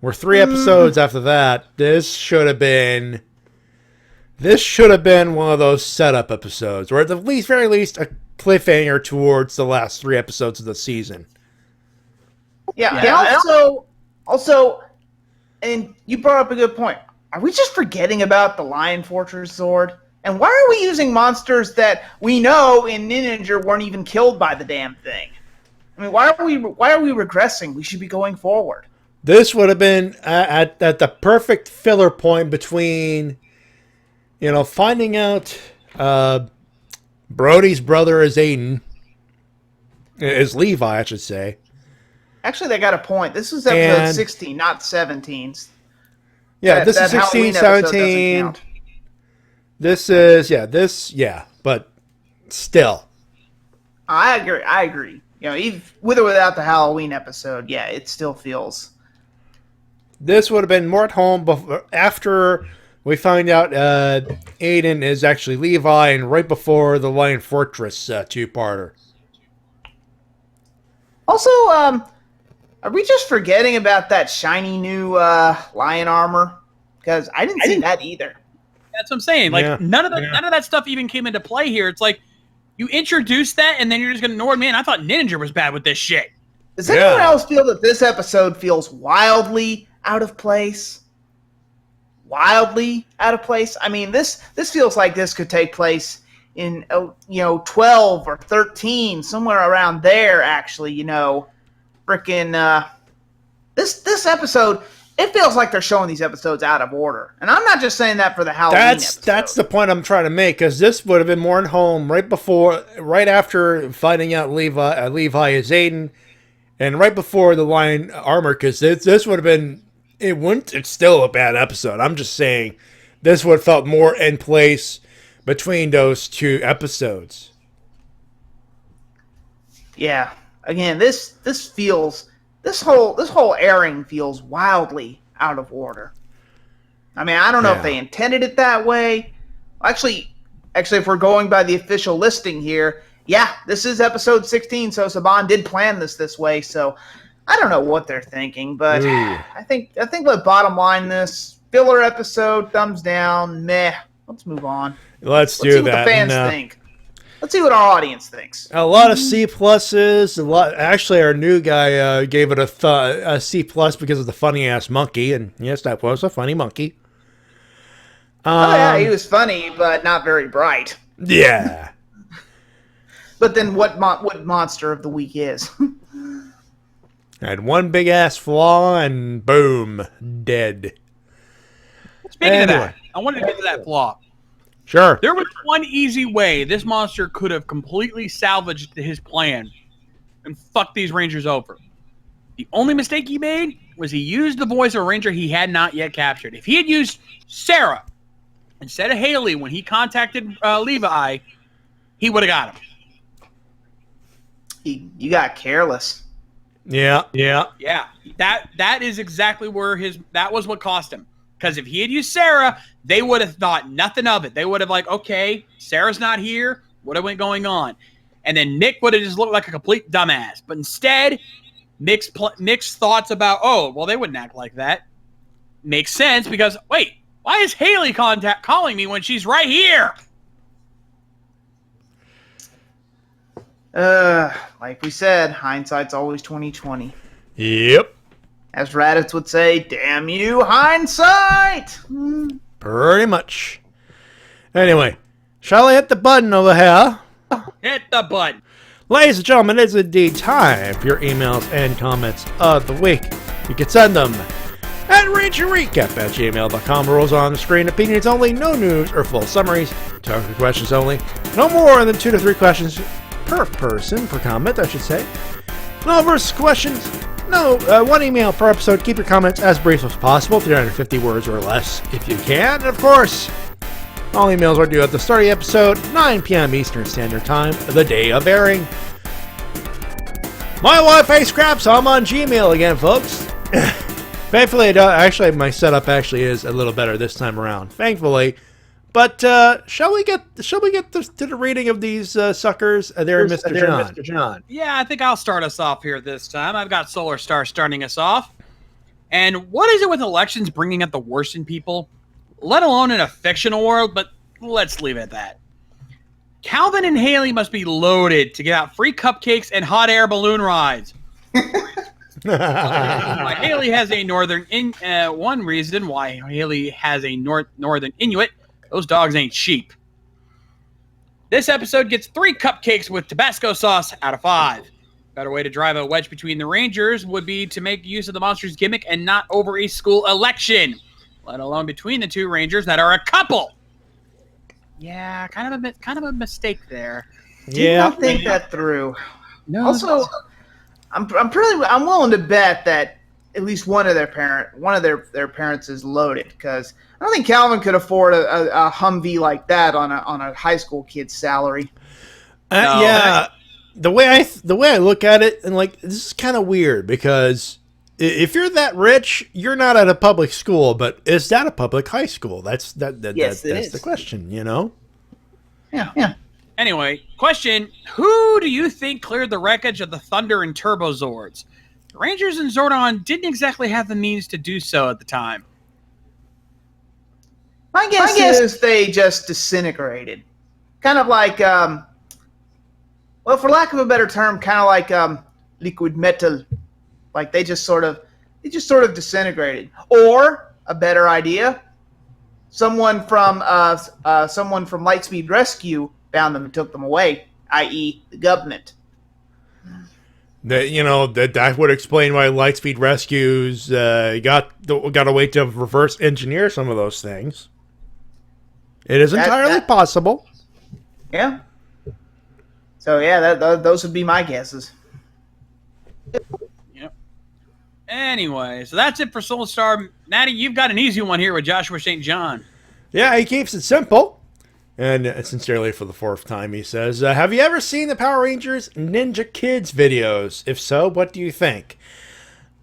We're 3 episodes after that. This should have been one of those setup episodes, or at the very least, a cliffhanger towards the last 3 episodes of the season. Yeah. Also, and you brought up a good point. Are we just forgetting about the Lion Fortress Sword? And why are we using monsters that we know in Ninja weren't even killed by the damn thing? I mean, why are we regressing? We should be going forward. This would have been at the perfect filler point between, finding out Brody's brother is Levi, I should say. Actually, they got a point. This is episode 16, not 17. Yeah, this is 16, 17. This is, but still. I agree. Even with or without the Halloween episode, it still feels. This would have been more at home after we find out Aiden is actually Levi, and right before the Lion Fortress 2-parter. Also, are we just forgetting about that shiny new lion armor? Because I didn't see that either. That's what I'm saying. Like none of that stuff even came into play here. It's like you introduced that, and then you're just gonna ignore it. Man, I thought Ninja was bad with this shit. Does anyone else feel that this episode feels wildly out of place? Wildly out of place? I mean, this feels like this could take place in 12 or 13, somewhere around there. Actually, freaking this episode, it feels like they're showing these episodes out of order. And I'm not just saying that for the Halloween episode. That's the point I'm trying to make, because this would have been more at home right after finding out Levi is Aiden, and right before the Lion armor, because this would have been, it's still a bad episode. I'm just saying this would have felt more in place between those two episodes. Yeah. Again, this whole airing feels wildly out of order. I mean, I don't know if they intended it that way. Actually, if we're going by the official listing here, yeah, this is episode 16, so Saban did plan this way, so I don't know what they're thinking, but I think the bottom line, this filler episode, thumbs down, meh. Let's move on. Let's see what the fans think. Let's see what our audience thinks. A lot of C pluses. Actually, our new guy gave it a C plus because of the funny ass monkey, and yes, that was a funny monkey. Yeah, he was funny, but not very bright. Yeah. But then, what monster of the week is? Had one big ass flaw, and boom, dead. Speaking of that, I wanted to get to that flaw. Sure. There was one easy way this monster could have completely salvaged his plan and fucked these Rangers over. The only mistake he made was he used the voice of a Ranger he had not yet captured. If he had used Sarah instead of Haley when he contacted Levi, he would have got him. You got careless. Yeah. That is exactly where that was what cost him. Because if he had used Sarah, they would have thought nothing of it. They would have okay, Sarah's not here. What have been going on? And then Nick would have just looked like a complete dumbass. But instead, Nick's thoughts about, they wouldn't act like that. Makes sense because, wait, why is Haley calling me when she's right here? Like we said, hindsight's always 20/20. Yep. As Raditz would say, damn you, hindsight! Pretty much. Anyway, shall I hit the button over here? Hit the button. Ladies and gentlemen, it is indeed time for your emails and comments of the week. You can send them at rangerrecap@gmail.com. Rules are on the screen. Opinions only, no news or full summaries. Talking questions only. No more than 2 to 3 questions per person, per comment, I should say. No versus questions. No, 1 email per episode. Keep your comments as brief as possible, 350 words or less if you can. And of course, all emails are due at the start of the episode, 9 p.m. Eastern Standard Time, the day of airing. My Wi-Fi scraps, I'm on Gmail again, folks. Thankfully, my setup actually is a little better this time around. Thankfully. But shall we get to the reading of these suckers? There, Mr. John. Yeah, I think I'll start us off here this time. I've got Solar Star starting us off. And what is it with elections bringing out the worst in people? Let alone in a fictional world, but let's leave it at that. Calvin and Haley must be loaded to get out free cupcakes and hot air balloon rides. Why Haley has a one reason why Haley has a northern Inuit. Those dogs ain't sheep. This episode gets 3 cupcakes with Tabasco sauce out of 5. Better way to drive a wedge between the Rangers would be to make use of the monster's gimmick and not over a school election, let alone between the 2 Rangers that are a couple. Yeah, kind of a mistake there. Did not think that through. No. Also, I'm willing to bet that at least one of their parents is loaded, because I don't think Calvin could afford a Humvee like that on a high school kid's salary. No. Yeah, the way I look at it, and this is kind of weird, because if you're that rich, you're not at a public school, but is that a public high school? That's the question, you know? Yeah. Anyway, question: who do you think cleared the wreckage of the Thunder and Turbo Zords? The Rangers and Zordon didn't exactly have the means to do so at the time. My guess is they just disintegrated. Kind of like, for lack of a better term, kind of like liquid metal. Like they just sort of disintegrated. Or a better idea, someone from Lightspeed Rescue found them and took them away, i.e., the government. That would explain why Lightspeed Rescues got to wait to reverse engineer some of those things. It is entirely possible. Yeah. So yeah, those would be my guesses. Yep. Anyway, so that's it for Soul Star. Matty, you've got an easy one here with Joshua St. John. Yeah, he keeps it simple. And sincerely for the 4th time, he says, have you ever seen the Power Rangers Ninja Kids videos? If so, what do you think?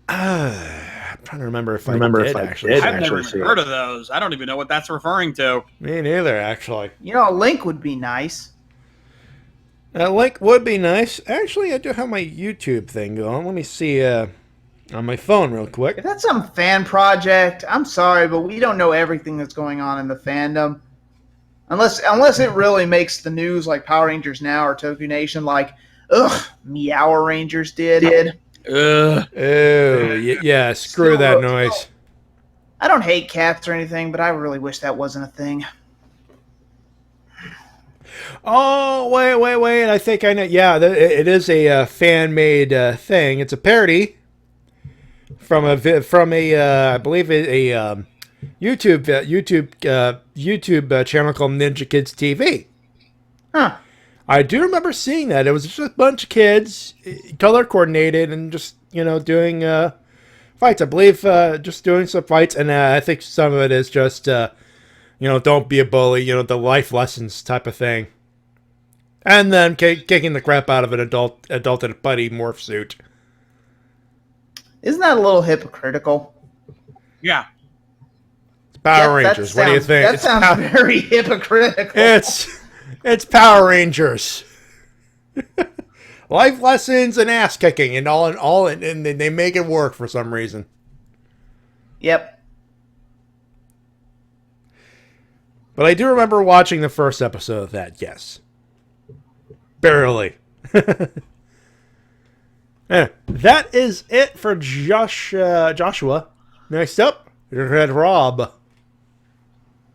I'm trying to remember if I did actually. I've never even heard of those. I don't even know what that's referring to. Me neither, actually. A link would be nice. A link would be nice. Actually, I do have my YouTube thing going. Let me see on my phone real quick. If that's some fan project, I'm sorry, but we don't know everything that's going on in the fandom. Unless it really makes the news like Power Rangers Now or Toku Nation, like, Meower Rangers did. Oh, yeah, screw that noise. I don't hate cats or anything, but I really wish that wasn't a thing. Oh, wait. I think I know. Yeah, it is a fan-made thing. It's a parody from a I believe a YouTube channel called Ninja Kids TV. Huh. I do remember seeing that. It was just a bunch of kids, color coordinated, and just doing fights. I believe just doing some fights, and I think some of it is just don't be a bully. The life lessons type of thing. And then kicking the crap out of an adult in a putty morph suit. Isn't that a little hypocritical? Yeah. Power Rangers. What do you think? That sounds very hypocritical. It's Power Rangers. Life lessons and ass kicking and and they make it work for some reason. Yep. But I do remember watching the first episode of that. Yes. Barely. That is it for Joshua. Next up, Red Rob.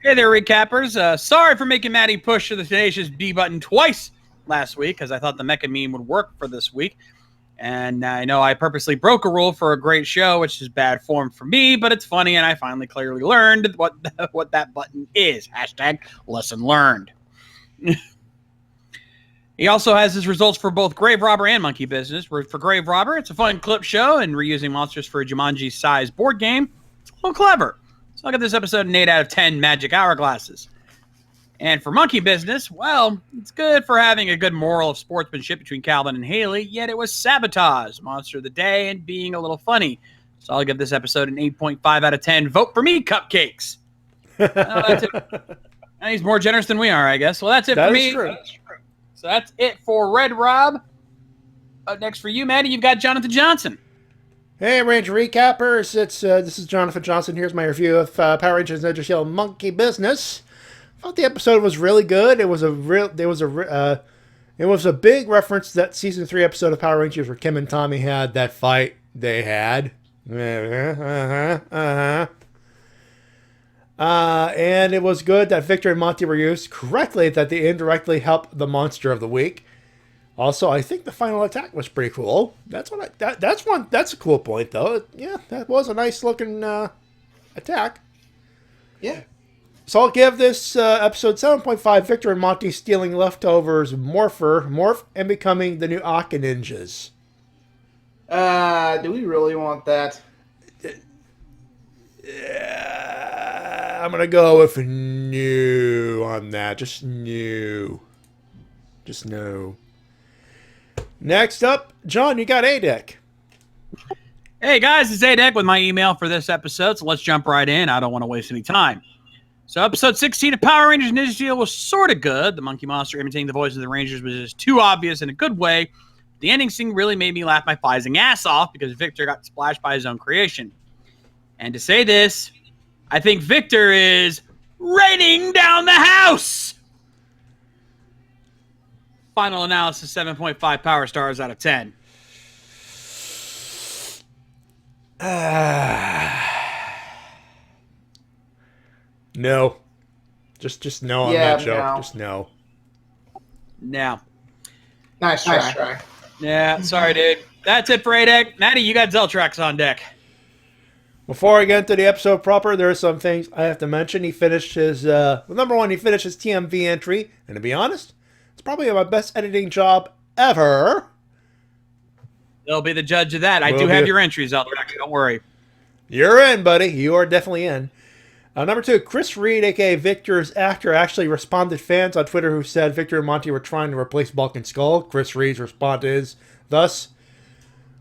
Hey there, recappers. Sorry for making Matty push to the tenacious B button twice last week, because I thought the mecha meme would work for this week. And I know I purposely broke a rule for a great show, which is bad form for me, but it's funny, and I finally clearly learned what that button is. Hashtag lesson learned. He also has his results for both Grave Robber and Monkey Business. For Grave Robber, it's a fun clip show, and reusing monsters for a Jumanji-sized board game. It's a little clever. So I'll give this episode an 8 out of 10 magic hourglasses. And for Monkey Business, well, it's good for having a good moral of sportsmanship between Calvin and Haley, yet it was sabotage, monster of the day, and being a little funny. So I'll give this episode an 8.5 out of 10. Vote for me, cupcakes. That's it. And he's more generous than we are, I guess. Well, that's it for me. True. So that's it for Red Rob. Up next for you, Matty, you've got Jonathan Johnson. Hey, Ranger Recappers. This is Jonathan Johnson. Here's my review of Power Rangers Ninja Shield Monkey Business. I thought the episode was really good. It was a big reference to that season 3 episode of Power Rangers where Kim and Tommy had that fight they had. And it was good that Victor and Monty were used correctly, that they indirectly helped the monster of the week. Also, I think the final attack was pretty cool. That's a cool point, though. Yeah, that was a nice looking attack. Yeah. So I'll give this episode 7.5. Victor and Monty stealing leftovers, morph, and becoming the new Aka ninjas. Do we really want that? Yeah, I'm gonna go with new on that. Just new. Just no. Next up, John, you got A-Deck. Hey guys, it's A-Deck with my email for this episode, so let's jump right in. I don't want to waste any time. So episode 16 of Power Rangers Ninja Steel was sort of good. The monkey monster imitating the voice of the Rangers was just too obvious in a good way. The ending scene really made me laugh my fizzing ass off because Victor got splashed by his own creation. And to say this, I think Victor is raining down the house! Final analysis, 7.5 power stars out of 10. No. Just no on that joke. No. Just no. Now. Nice try. Yeah, sorry, dude. That's it for A-Deck. Matty, you got Zeltrax on deck. Before I get into the episode proper, there are some things I have to mention. He finished his, number one, he finished his TMV entry, and to be honest, it's probably my best editing job ever. They'll be the judge of that. I do have your entries, Zeltrax. Don't worry. You're in, buddy. You are definitely in. Number two, Chris Reed, a.k.a. Victor's actor, actually responded to fans on Twitter who said Victor and Monty were trying to replace Bulk and Skull. Chris Reed's response is, thus,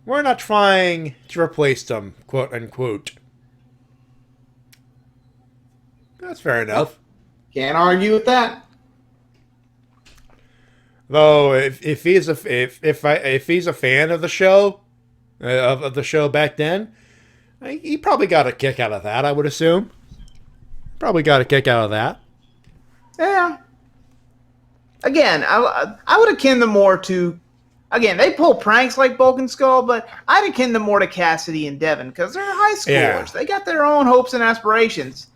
we're not trying to replace them, quote unquote. That's fair enough. Can't argue with that. Though, if he's a fan of the show, of the show back then, he probably got a kick out of that. I would assume. Probably got a kick out of that. Yeah. Again, I would akin them more to. Again, they pull pranks like Bulk and Skull, but I'd akin them more to Cassidy and Devin because they're high schoolers. Yeah. They got their own hopes and aspirations.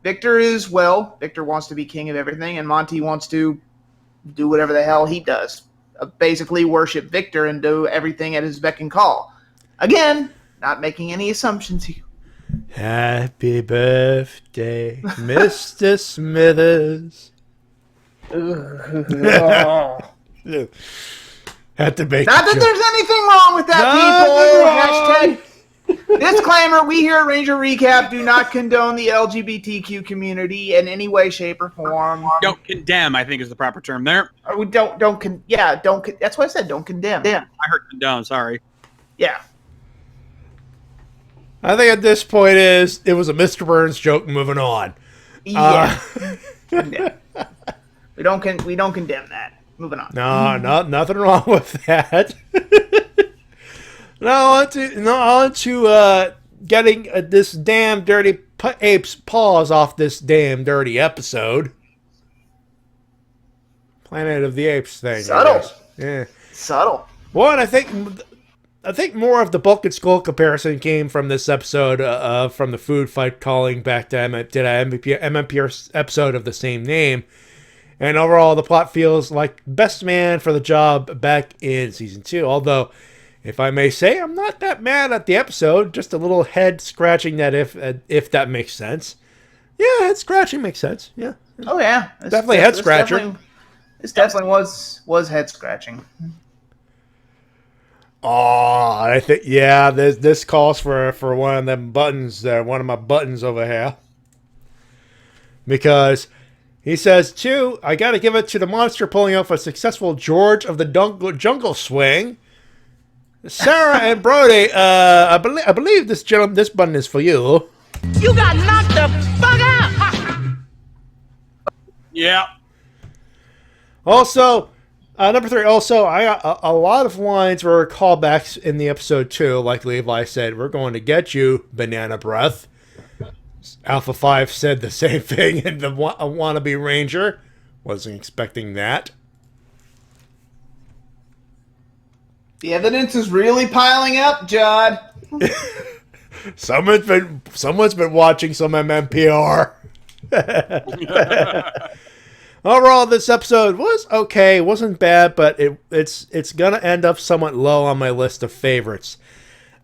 Victor wants to be king of everything, and Monty wants to do whatever the hell he does. Basically worship Victor and do everything at his beck and call. Again, not making any assumptions here. Happy birthday, Mr. Smithers. Had to make Not that there's anything wrong with that, people. Hashtag disclaimer: we here at Ranger Recap do not condone the LGBTQ community in any way, shape, or form. Don't condemn, I think is the proper term there. Or we don't. That's what I said. Don't condemn. Yeah. I heard condone, sorry. Yeah. I think at this point it was a Mr. Burns joke. Moving on. Yeah. We don't condemn that. Moving on. No, nothing wrong with that. On to getting this damn dirty ape's paws off this damn dirty episode. Planet of the Apes thing. Subtle. Yeah. Subtle. Well, and I think more of the Bulk and Skull comparison came from this episode from the food fight calling back to MMP episode of the same name. And overall, the plot feels like best man for the job back in season 2. Although, if I may say, I'm not that mad at the episode. Just a little head scratching that if that makes sense. Yeah, head scratching makes sense. Yeah. Oh yeah. Definitely head scratcher. This definitely was head scratching. Oh, I think this calls for one of them buttons there, one of my buttons over here. Because he says, too, I got to give it to the monster pulling off a successful George of the Jungle swing. Sarah and Brody, I believe this button is for you. You got knocked the fuck out! Yeah. Also, number 3, also, I got a lot of lines were callbacks in the episode, too. Like Levi said, we're going to get you, Banana Breath. Alpha 5 said the same thing in the Wannabe Ranger. Wasn't expecting that. The evidence is really piling up, Jod. Someone's been watching some MMPR. Overall, this episode was okay. Wasn't bad, but it's gonna end up somewhat low on my list of favorites.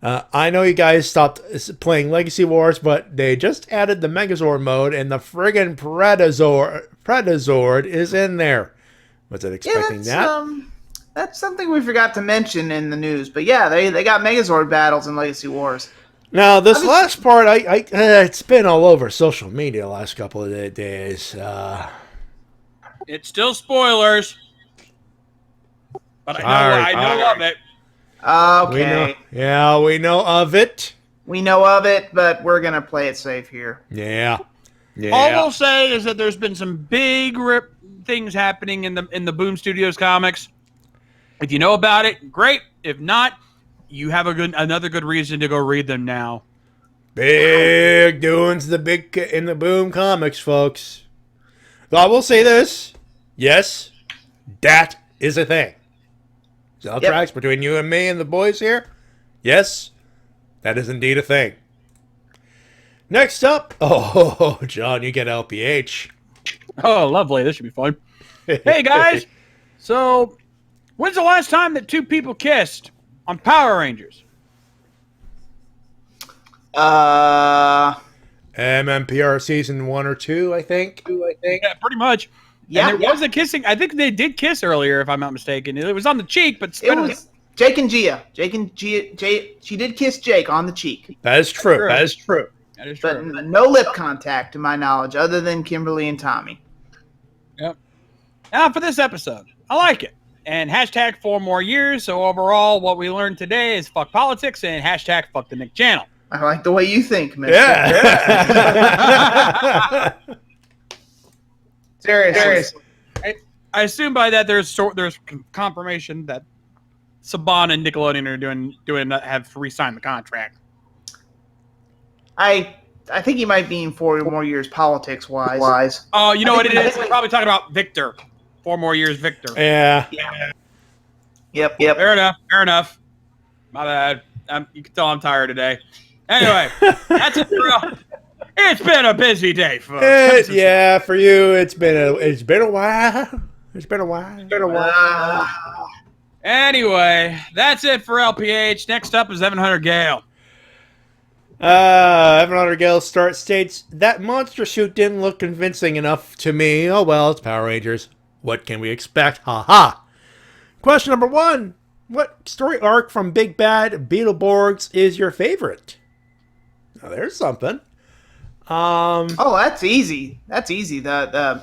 I know you guys stopped playing Legacy Wars, but they just added the Megazord mode, and the friggin' Predazord is in there. Wasn't expecting that. That's something we forgot to mention in the news. But yeah, they got Megazord battles in Legacy Wars. Now, this last part, it's been all over social media the last couple of days. It's still spoilers. But I know of it. Okay. We know of it. We know of it, but we're going to play it safe here. Yeah. All we'll say is that there's been some big things happening in the Boom Studios comics. If you know about it, great. If not, you have another good reason to go read them now. Big doings in the Boom comics, folks. Though I will say this. Yes, that is a thing. Zeltrax, between you and me and the boys here. Yes, that is indeed a thing. Next up. Oh, John, you get LPH. Oh, lovely. This should be fun. Hey, guys. So, when's the last time that two people kissed? on Power Rangers? MMPR season 1 or 2, I think. Yeah, pretty much. Yeah, And there was a kissing. I think they did kiss earlier, if I'm not mistaken. It was on the cheek, but it was Jake and Gia. She did kiss Jake on the cheek. That is true. That is true. But no lip contact, to my knowledge, other than Kimberly and Tommy. Yep. Now for this episode, I like it. And hashtag 4 more years. So overall, what we learned today is fuck politics and hashtag fuck the Nick channel. I like the way you think, mister. Yeah. Seriously. I assume by that there's confirmation that Saban and Nickelodeon are have re-signed the contract. I think he might be in 4 more years politics wise. Oh, you know what it is? We're probably talking about Victor. 4 more years, Victor. Yeah. Yep. Fair enough. My bad. You can tell I'm tired today. Anyway, that's it for us. It's been a busy day, folks. Yeah, for you, it's been a while. Anyway, that's it for LPH. Next up is Evan Hunter Gale. Evan Hunter Gale states, that monster suit didn't look convincing enough to me. Oh well, it's Power Rangers. What can we expect? Ha ha. Question number 1. What story arc from Big Bad Beetleborgs is your favorite? Now, there's something. Oh, that's easy. That's easy. Well,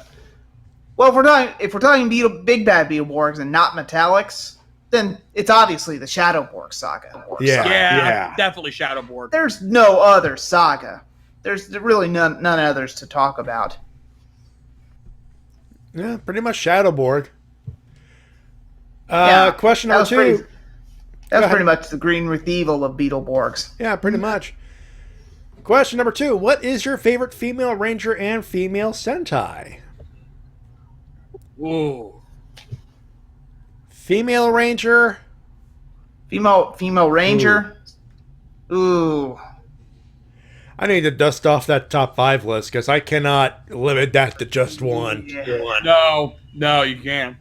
if we're talking Big Bad Beetleborgs and not Metallics, then it's obviously the Shadowborg saga. Yeah, definitely Shadowborg. There's no other saga. There's really none others to talk about. Yeah, pretty much Shadowborg. Yeah, question number 2. That's pretty much the green retrieval of Beetleborgs. Yeah, pretty much. Question number 2. What is your favorite female ranger and female Sentai? Ooh. Female ranger. Female ranger. Ooh. I need to dust off that top 5 list because I cannot limit that to just one. No, you can't.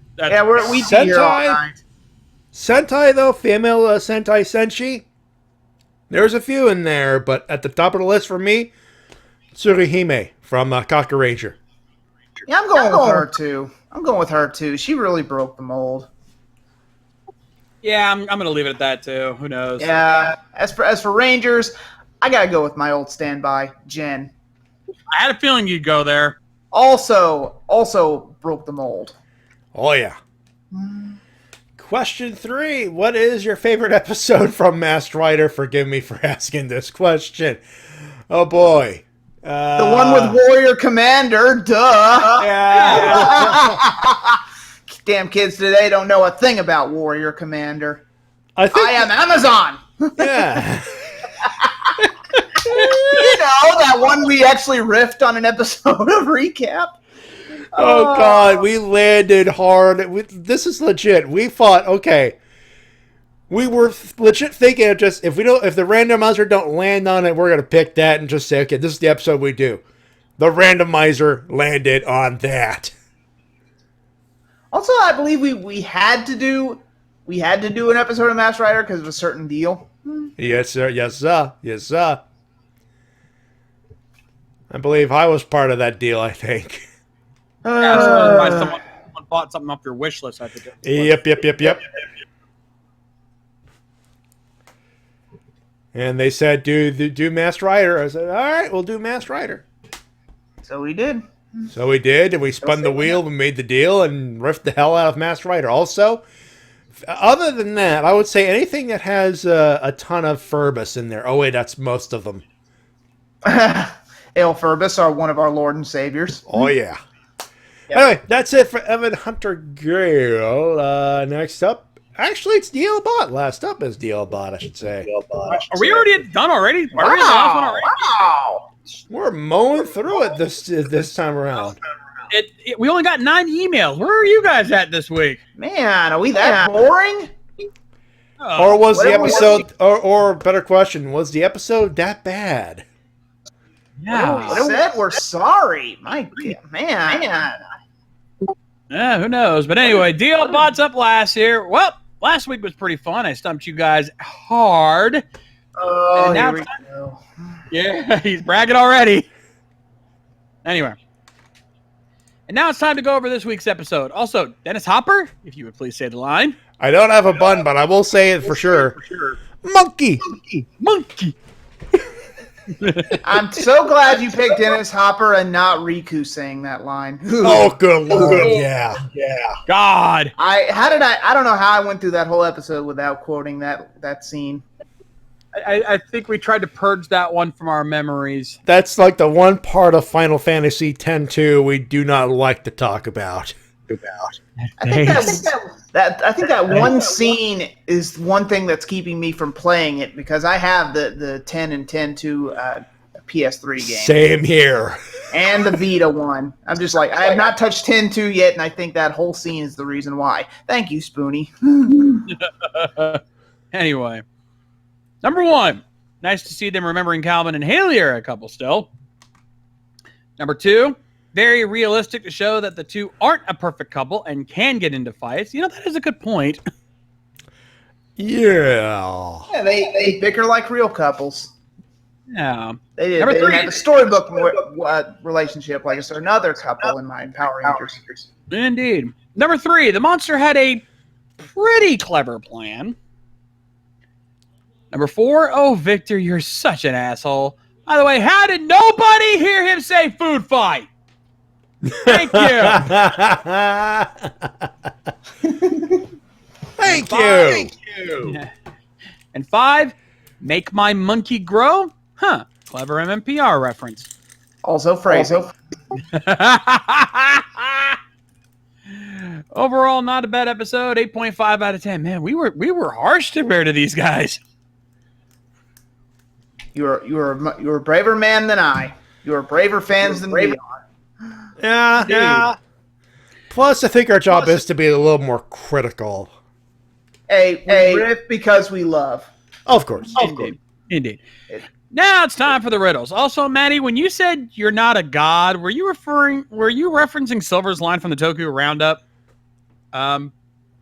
We see here all night. Sentai, though, female Sentai Senshi. There's a few in there, but at the top of the list for me, Tsurihime from Kaka Ranger. Yeah, I'm going with her too. She really broke the mold. Yeah, I'm going to leave it at that too. Who knows? Yeah. As for Rangers, I gotta go with my old standby, Jen. I had a feeling you'd go there. Also broke the mold. Oh yeah. Question 3. What is your favorite episode from Masked Rider? Forgive me for asking this question. Oh boy. The one with Warrior Commander, duh. Yeah. Damn kids today don't know a thing about Warrior Commander. I am Amazon. Yeah. You know, that one we actually riffed on an episode of Recap. Oh God, we landed hard. This is legit. We thought, okay, we were legit thinking of just if the randomizer don't land on it, we're gonna pick that and just say, okay, this is the episode we do. The randomizer landed on that. Also, I believe we had to do an episode of Masked Rider because of a certain deal. Yes, sir. Yes, sir. Yes, sir. I believe I was part of that deal. I think. Someone bought something off your wish list. I think. Yep. And they said, do Masked Rider. I said, all right, we'll do Masked Rider. So we did. And we spun the wheel, we made the deal, and riffed the hell out of Masked Rider. Also, other than that, I would say anything that has a ton of Furbus in there. Oh, wait, that's most of them. Ale Furbus are one of our Lord and Saviors. Oh, yeah. Yep. Anyway, that's it for Evan Hunter Gale. Next up, actually, it's DL Bot. Last up is DL Bot, I should say. Are we already done already? Wow. We're mowing through it this time around. We only got 9 emails. Where are you guys at this week? Man, are we that boring? Or was the episode, or better question, was the episode that bad? Yeah. We're sorry. My man. Yeah, who knows? But anyway, DL Bot's up last here. Well, Last week was pretty fun. I stumped you guys hard. Oh, And now here we it's time- go. Yeah, he's bragging already. Anyway. And now it's time to go over this week's episode. Also, Dennis Hopper, if you would please say the line. I don't have a bun, but I will say it for sure. Monkey! Monkey. I'm so glad you picked Dennis Hopper and not Riku saying that line. Oh, good lord. Yeah. God. I don't know how I went through that whole episode without quoting that scene. I think we tried to purge that one from our memories. That's like the one part of Final Fantasy X-2 we do not like to talk about. I think that one scene is one thing that's keeping me from playing it because I have the 10 and 10-2 PS3 game. Same here. And the Vita one. I'm just like, I have not touched 10-2 yet, and I think that whole scene is the reason why. Thank you, Spoonie. Anyway. Number 1. Nice to see them remembering Calvin and Haley are a couple still. Number 2. Very realistic to show that the two aren't a perfect couple and can get into fights. You know, that is a good point. Yeah. Yeah, they bicker like real couples. Yeah. They did. Number They 3. have a storybook relationship like it's another couple in my Power Rangers. Indeed. Number 3. The monster had a pretty clever plan. Number 4. Oh, Victor, you're such an asshole. By the way, how did nobody hear him say food fight? Thank you. Thank you. And 5. Make my monkey grow? Huh. Clever MMPR reference. Also phrasing. Overall, not a bad episode. 8.5 out of 10. Man, we were harsh compared to these guys. You're a braver man than I. You're braver fans than we are. Yeah. Plus, I think our job is to be a little more critical. We riff because we love. Of course. Indeed. Now it's time for the riddles. Also, Matty, when you said you're not a god, were you referencing Silver's line from the Toku Roundup? I'm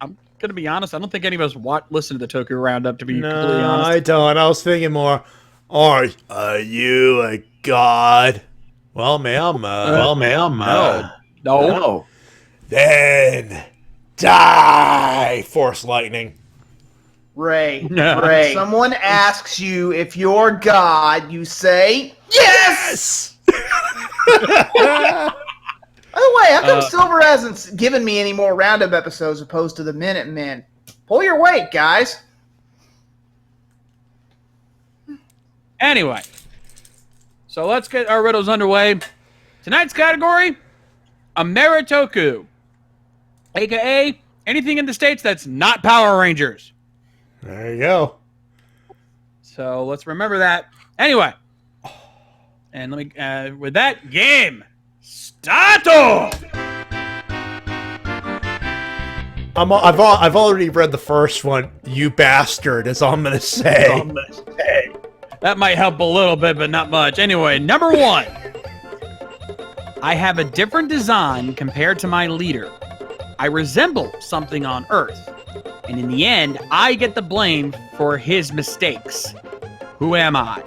gonna be honest. I don't think any of us listen to the Toku Roundup. To be completely honest, I don't. I was thinking more. Are you a god? Well, ma'am. no. Then die, Force Lightning. Ray, No. Ray. Someone asks you if you're God, you say yes. By the way, how come Silver hasn't given me any more Roundup episodes opposed to the Minutemen? Pull your weight, guys. Anyway, so let's get our riddles underway. Tonight's category: Ameritoku, aka anything in the States that's not Power Rangers. There you go. So let's remember that. Anyway, and let me with that game start. I've already read the first one. You bastard is all I'm gonna say. That might help a little bit, but not much. Anyway, number 1. I have a different design compared to my leader. I resemble something on Earth. And in the end, I get the blame for his mistakes. Who am I?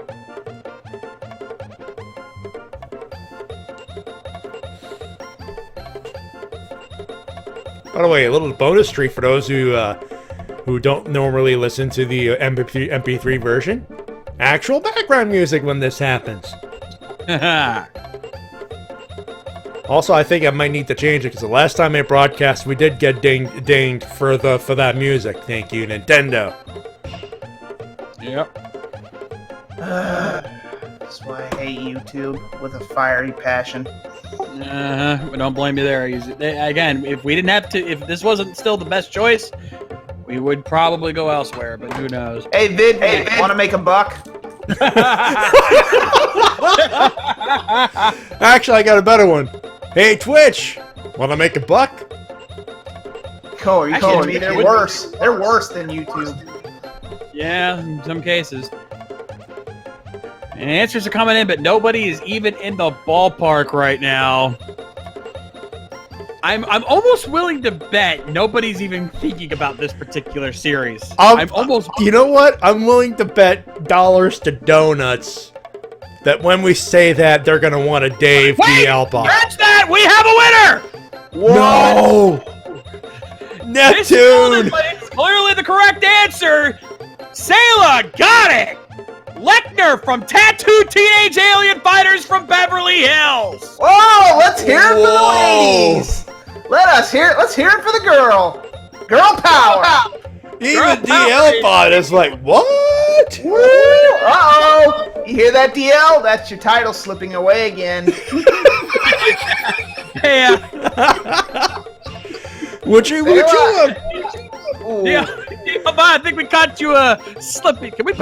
By the way, a little bonus treat for those who don't normally listen to the MP3 version. Actual background music when this happens. Also, I think I might need to change it because the last time I broadcast, we did get dinged for that music. Thank you, Nintendo. Yep. That's why I hate YouTube with a fiery passion. We don't blame you there. Again, if we didn't have to, if this wasn't still the best choice, we would probably go elsewhere, but who knows? Hey, Vid, want to make a buck? Actually, I got a better one. Hey, Twitch, want to make a buck? Cool, are you Actually, calling me? They're worse. They're worse than YouTube. Yeah, in some cases. And answers are coming in, but nobody is even in the ballpark right now. I'm almost willing to bet nobody's even thinking about this particular series. I'm almost. You know what? I'm willing to bet dollars to donuts that when we say that, they're gonna want a Dave DL box. Catch that! We have a winner. No! This Neptune! is clearly the correct answer. Sayla got it. Lechner from Tattooed Teenage Alien Fighters from Beverly Hills. Whoa! Let's hear it for the ladies. Let's hear it for the girl. Girl power. Even DL bot is like, what? Woo! Uh-oh. You hear that, DL? That's your title slipping away again. Yeah. Would you? Ooh. Yeah. Come on, I think we caught you slipping. Can you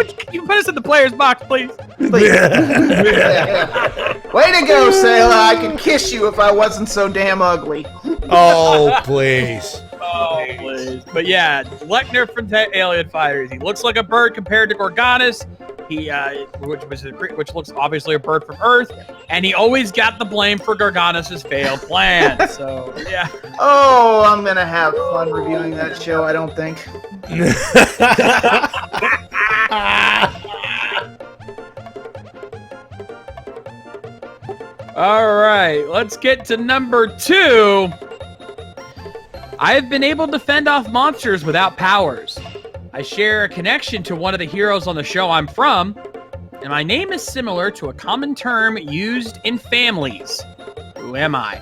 put us in the player's box, please? Way to go, Sayla. I could kiss you if I wasn't so damn ugly. Oh, please. Oh, please. But yeah, Lechner from Alien Fighters. He looks like a bird compared to Gorgonis. Which looks obviously a bird from Earth, and he always got the blame for Gorgonis' failed plan. So yeah. Oh, I'm gonna have fun reviewing that show. I don't think. All right, let's get to number 2. I have been able to fend off monsters without powers. I share a connection to one of the heroes on the show I'm from, and my name is similar to a common term used in families. Who am I?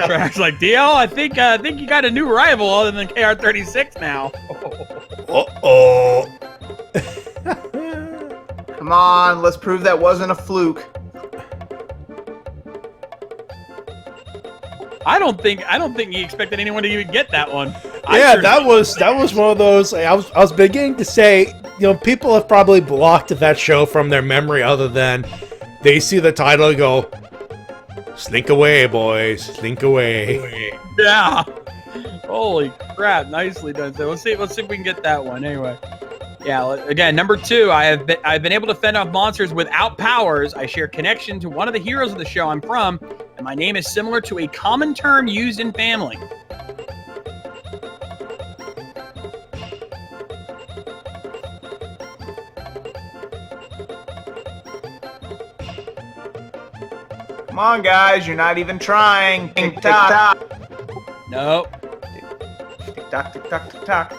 Tracks like DL. I think you got a new rival other than KR36 now. Uh-oh. Come on, let's prove that wasn't a fluke. I don't think he expected anyone to even get that one. Yeah, that was one of those. I was beginning to say, people have probably blocked that show from their memory, other than they see the title and go, "Slink away, boys, slink away." Yeah. Holy crap! Nicely done. So let's see if we can get that one. Anyway. Yeah. Again, number 2. I've been able to fend off monsters without powers. I share connection to one of the heroes of the show I'm from, and my name is similar to a common term used in family. Come on, guys, you're not even trying. Tick tock. Nope. Tick tock, tick tock, tick tock.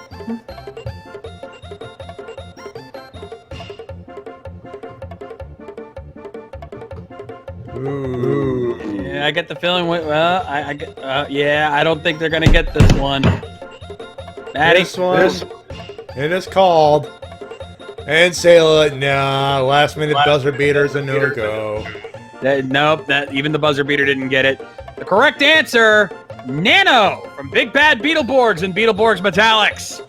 Ooh. Yeah, I get the feeling. Well, I don't think they're gonna get this one. Matty, This one, it is called. And Sayla, nah, last minute buzzer beater's a no-go. Nope. Even the buzzer beater didn't get it. The correct answer: Nano from Big Bad Beetleborgs and Beetleborgs Metallics.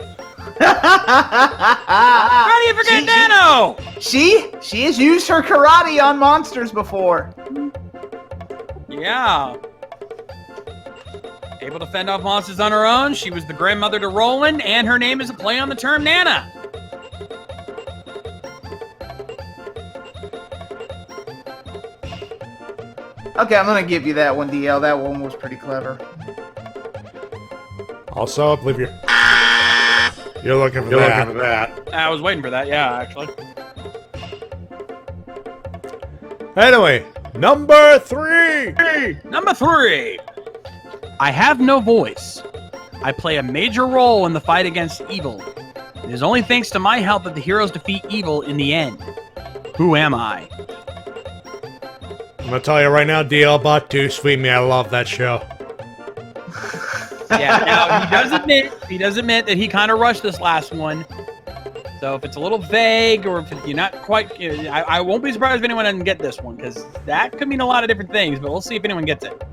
How do you forget Nano? She has used her karate on monsters before. Yeah. Able to fend off monsters on her own. She was the grandmother to Roland, and her name is a play on the term Nana. Okay, I'm gonna give you that one, DL. That one was pretty clever. Also, I believe you're looking for that. I was waiting for that, yeah, actually. Anyway, number 3. Number 3. I have no voice. I play a major role in the fight against evil. It is only thanks to my help that the heroes defeat evil in the end. Who am I? I'm gonna tell you right now, DL Bot 2, sweet me, I love that show. Yeah, now he does admit that he kind of rushed this last one. So if it's a little vague, or if you're not quite, I won't be surprised if anyone doesn't get this one, because that could mean a lot of different things, but we'll see if anyone gets it.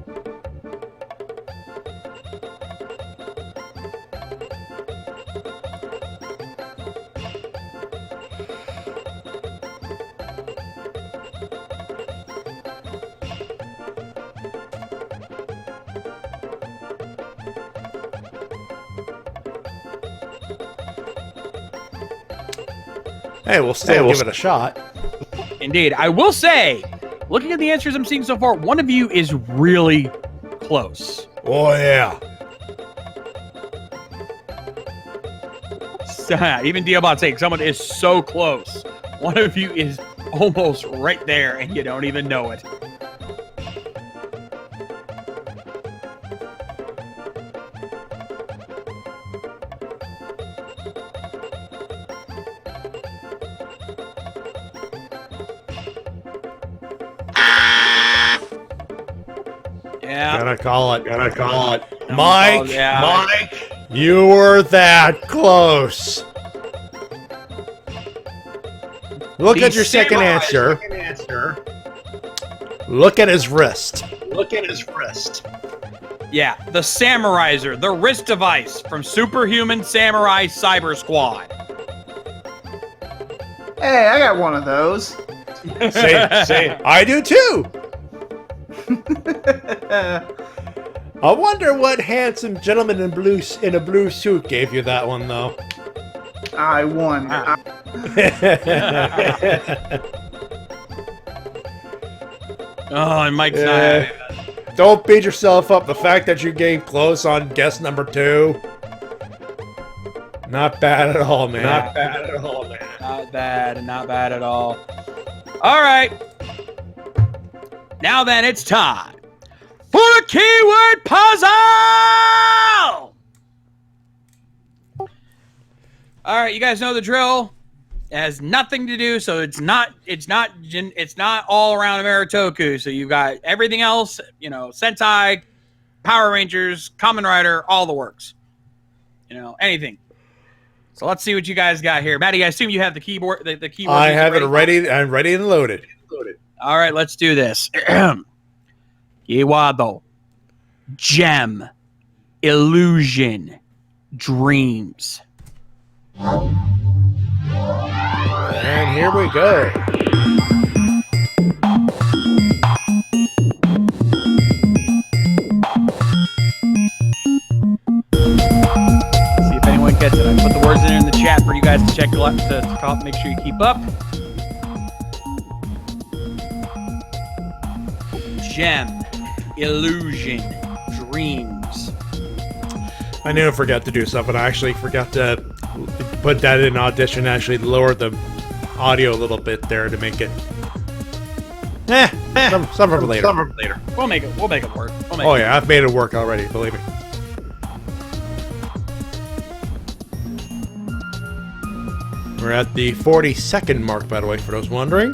Hey, we'll still give it a shot. Indeed. I will say, looking at the answers I'm seeing so far, one of you is really close. Oh, yeah. Even Diobot's saying someone is so close. One of you is almost right there, and you don't even know it. Yeah. Gotta call it. Mike, Mike, you were that close. Look at your second answer. Look at his wrist. Yeah, the Samuraizer, the wrist device from Superhuman Samurai Cyber Squad. Hey, I got one of those. Say, I do too. I wonder what handsome gentleman in a blue suit gave you that one, though. I won. Oh, and Mike's not having that. Don't beat yourself up. The fact that you came close on guess number 2. Not bad at all, man. Not bad at all. All right. Now then, it's time for the keyword puzzle! All right, you guys know the drill. It has nothing to do, so it's not all around Ameritoku. So you've got everything else, Sentai, Power Rangers, Kamen Rider, all the works. Anything. So let's see what you guys got here. Matty, I assume you have the keyboard. The keyboard. I have it ready. I'm ready and loaded. All right, let's do this. Iwado, gem, illusion, dreams. And here we go. See if anyone gets it. I put the words in the chat for you guys to check to make sure you keep up. Gem, illusion, dreams. I knew I forgot to do something. I actually forgot to put that in audition. Actually, lower the audio a little bit there to make it. Some for later. We'll make it work. I've made it work already. Believe me. We're at the 40-second mark, by the way, for those wondering.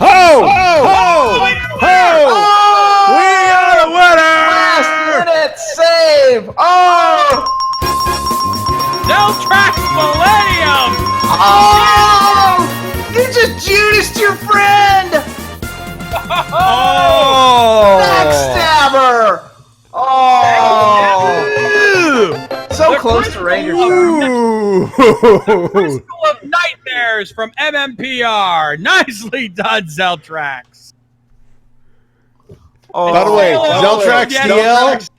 Ho! We are the winner! Last minute save! Oh! Zeltrax Millennium! Oh! You just Judas your friend! Oh! Backstabber! Oh! So close to Rangers. Crystal of Nightmares from MMPR. Nicely done, Zeltrax. Oh. By the way, Zeltrax DL,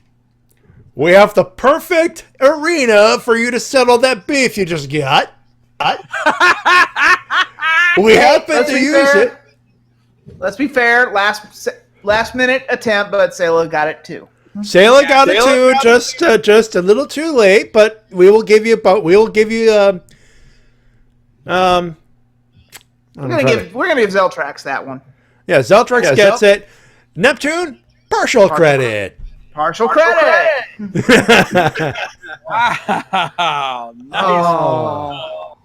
we have the perfect arena for you to settle that beef you just got. We happen to use it. Let's be fair. Last minute attempt, but Sailor got it too. Sailor got it too, just a little too late, but we will give you We're gonna give Zeltrax that one. Yeah, Zeltrax gets it. Neptune, partial credit. Partial credit. Wow, nice. Oh.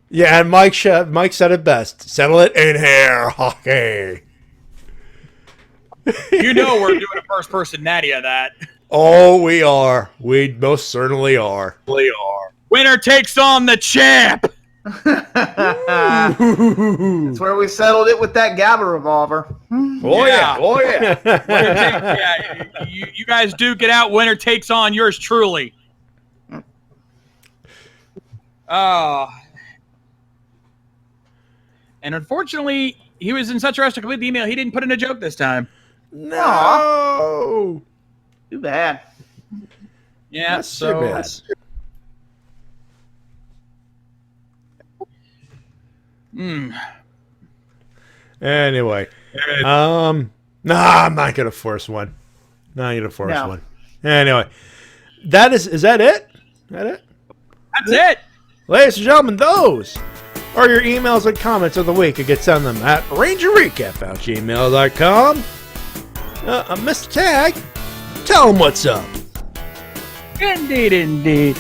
Yeah, and Mike said it best. Settle it in hair hockey. You know we're doing a first-person natty of that. Oh, we are. We most certainly are. Winner takes on the champ. That's where we settled it with that GABA revolver. Oh yeah. You guys duke it out. Winner takes on yours truly. Oh. And unfortunately, he was in such a rush to complete the email, he didn't put in a joke this time. No. Too bad. Yeah, That's too bad. Anyway, nah, I'm not gonna force one. Not gonna force No. one. Anyway, is that it? That's it. Ladies and gentlemen, those are your emails and comments of the week. You can send them at rangerrecap@gmail.com. Mr. Tag, tell them what's up. Indeed.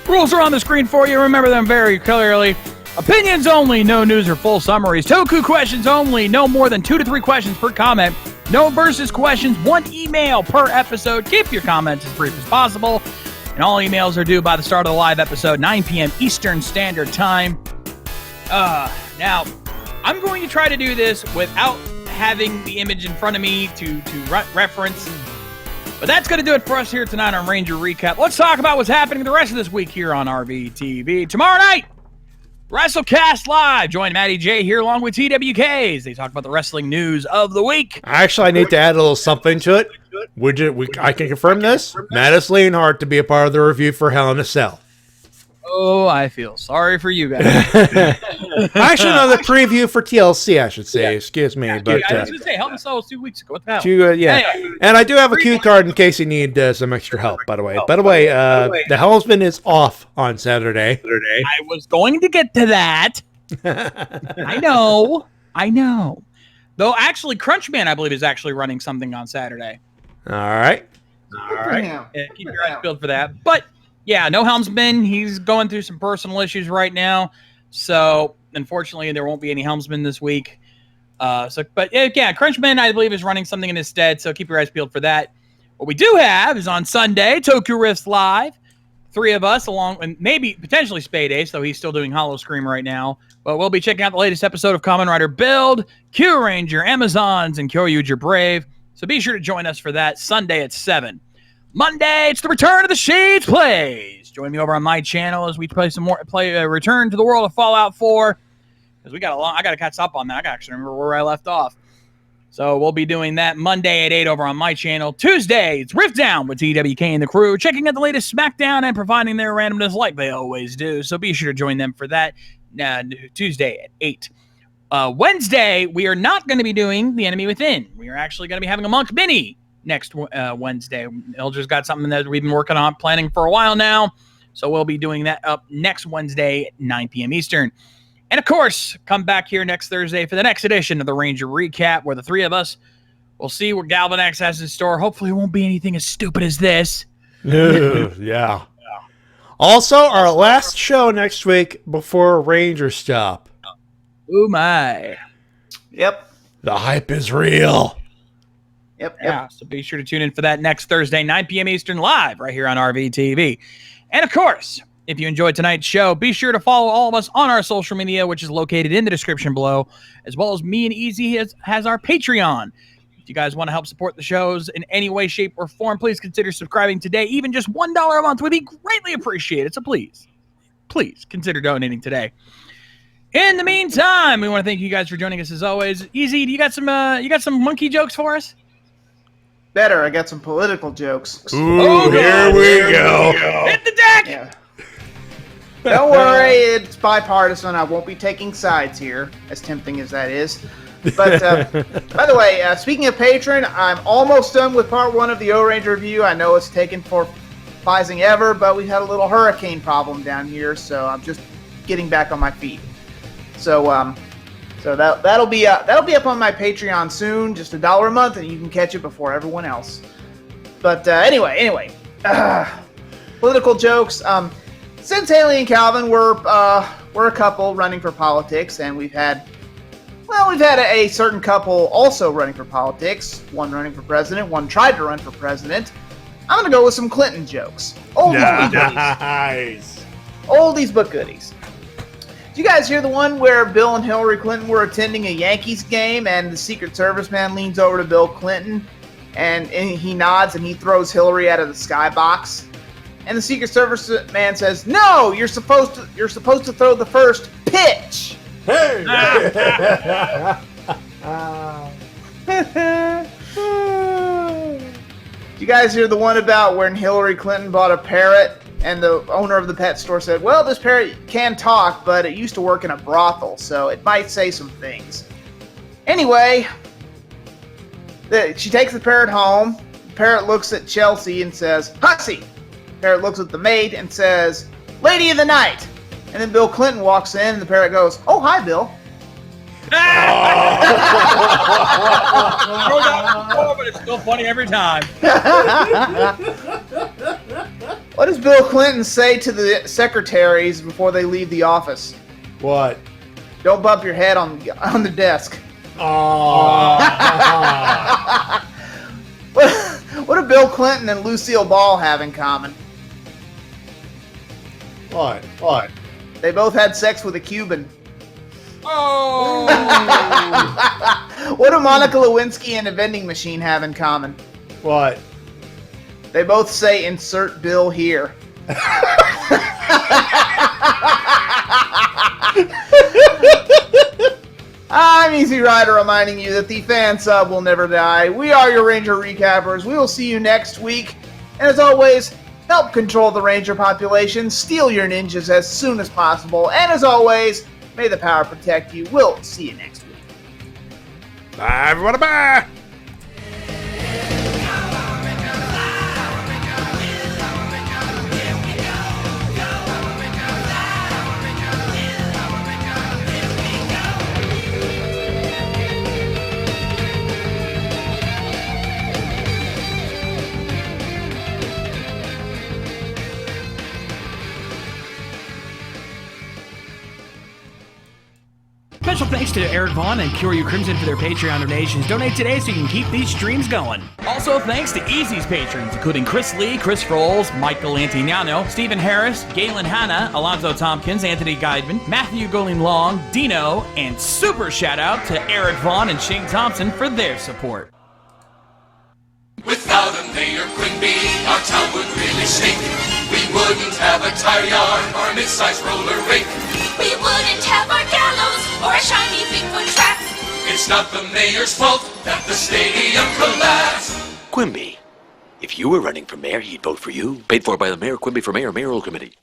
Rules are on the screen for you. Remember them very clearly. Opinions only, no news or full summaries. Toku questions only, no more than 2 to 3 questions per comment. No versus questions, 1 email per episode. Keep your comments as brief as possible. And all emails are due by the start of the live episode, 9 p.m. Eastern Standard Time. Now, I'm going to try to do this without having the image in front of me to reference. But that's going to do it for us here tonight on Ranger Recap. Let's talk about what's happening the rest of this week here on RVTV. Tomorrow night, WrestleCast Live. Join Matty Jay here along with TWKs. They talk about the wrestling news of the week. Actually, I need to add a little something to it. I can confirm this. Matt is Leonhardt to be a part of the review for Hell in a Cell. Oh, I feel sorry for you guys. Actually, no, the preview for TLC, I should say. Excuse me. But I was going to say, Hell in a Cell was 2 weeks ago. What the hell? yeah. Anyway. And I do have a cue card in case you need some extra help, by the way. The Helmsman is off on Saturday. I was going to get to that. I know. Though, actually, Crunchman, I believe, is actually running something on Saturday. All right. Yeah, keep your eyes peeled for that. But, yeah, no Helmsman. He's going through some personal issues right now. So, unfortunately, there won't be any Helmsman this week. But, yeah, Crunchman, I believe, is running something in his stead. So, keep your eyes peeled for that. What we do have is on Sunday, Tokyo Rift Live. 3 of us, along with maybe potentially Spade Ace, though he's still doing Hollow Scream right now. But we'll be checking out the latest episode of Kamen Rider Build, Q Ranger, Amazons, and Kyoryuger Brave. So be sure to join us for that Sunday at 7. Monday, it's the Return of the Shades Plays. Join me over on my channel as we play Return to the World of Fallout 4. Because I got to catch up on that. I got to actually remember where I left off. So we'll be doing that Monday at 8 over on my channel. Tuesday, it's Rift Down with TWK and the crew, checking out the latest SmackDown and providing their randomness like they always do. So be sure to join them for that Tuesday at 8. Wednesday, we are not going to be doing The Enemy Within. We are actually going to be having a Monk Mini next Wednesday. Elger's got something that we've been working on, planning for a while now. So we'll be doing that up next Wednesday at 9 p.m. Eastern. And, of course, come back here next Thursday for the next edition of the Ranger Recap, where the 3 of us will see what Galvin X has in store. Hopefully it won't be anything as stupid as this. Yeah. Also, our last show next week before Ranger Stop. Oh, my. Yep. The hype is real. Yep. Yeah, so be sure to tune in for that next Thursday, 9 p.m. Eastern, live right here on RVTV. And, of course, if you enjoyed tonight's show, be sure to follow all of us on our social media, which is located in the description below, as well as me and Easy has our Patreon. If you guys want to help support the shows in any way, shape, or form, please consider subscribing today. Even just $1 a month would be greatly appreciated. So please consider donating today. In the meantime, we want to thank you guys for joining us as always. Easy, you got some monkey jokes for us? Better. I got some political jokes. Ooh, here we go. Hit the deck! Yeah. Don't worry, it's bipartisan. I won't be taking sides here, as tempting as that is. But, by the way, speaking of Patreon, I'm almost done with part 1 of the O-Ranger review. I know it's taken for phasing ever, but we had a little hurricane problem down here, so I'm just getting back on my feet. So that'll be up on my Patreon soon, just $1 a month, and you can catch it before everyone else. But anyway, political jokes. Since Haley and Calvin were a couple running for politics, and we've had a certain couple also running for politics. One running for president, one tried to run for president. I'm gonna go with some Clinton jokes. Nice. Oldies but goodies. Did you guys hear the one where Bill and Hillary Clinton were attending a Yankees game, and the Secret Service man leans over to Bill Clinton, and he nods and he throws Hillary out of the skybox? And the Secret Service man says, "No, you're supposed to throw the first pitch." Hey! Did you guys hear the one about when Hillary Clinton bought a parrot And the owner of the pet store said, well, this parrot can talk, but it used to work in a brothel, so it might say some things. Anyway, she takes the parrot home. The parrot looks at Chelsea and says, Hussy! The parrot looks at the maid and says, Lady of the Night! And then Bill Clinton walks in and the parrot goes, oh, hi, Bill. But it's still funny every time. What does Bill Clinton say to the secretaries before they leave the office? What? Don't bump your head on the desk. What do Bill Clinton and Lucille Ball have in common? What? They both had sex with a Cuban. Oh! What do Monica Lewinsky and a vending machine have in common? What? They both say insert bill here. I'm Easy Rider reminding you that the fan sub will never die. We are your Ranger Recappers. We will see you next week. And as always, help control the Ranger population. Steal your ninjas as soon as possible. And as always, may the power protect you. We'll see you next week. Bye, everybody. Bye. Special thanks to Eric Vaughn and Cure You Crimson for their Patreon donations. Donate today so you can keep these streams going. Also thanks to Easy's patrons, including Chris Lee, Chris Frolls, Michael Antignano, Stephen Harris, Galen Hanna, Alonzo Tompkins, Anthony Guidman, Matthew Goling Long, Dino, and super shout out to Eric Vaughn and Shane Thompson for their support. Without a Mayor Quimby, our town would really stink. We wouldn't have a tire yard or a mid-sized roller rink. We wouldn't have our gallows or a shiny Bigfoot trap. It's not the mayor's fault that the stadium collapsed. Quimby. If you were running for mayor, he'd vote for you. Paid for by the Mayor Quimby for Mayor Mayoral Committee.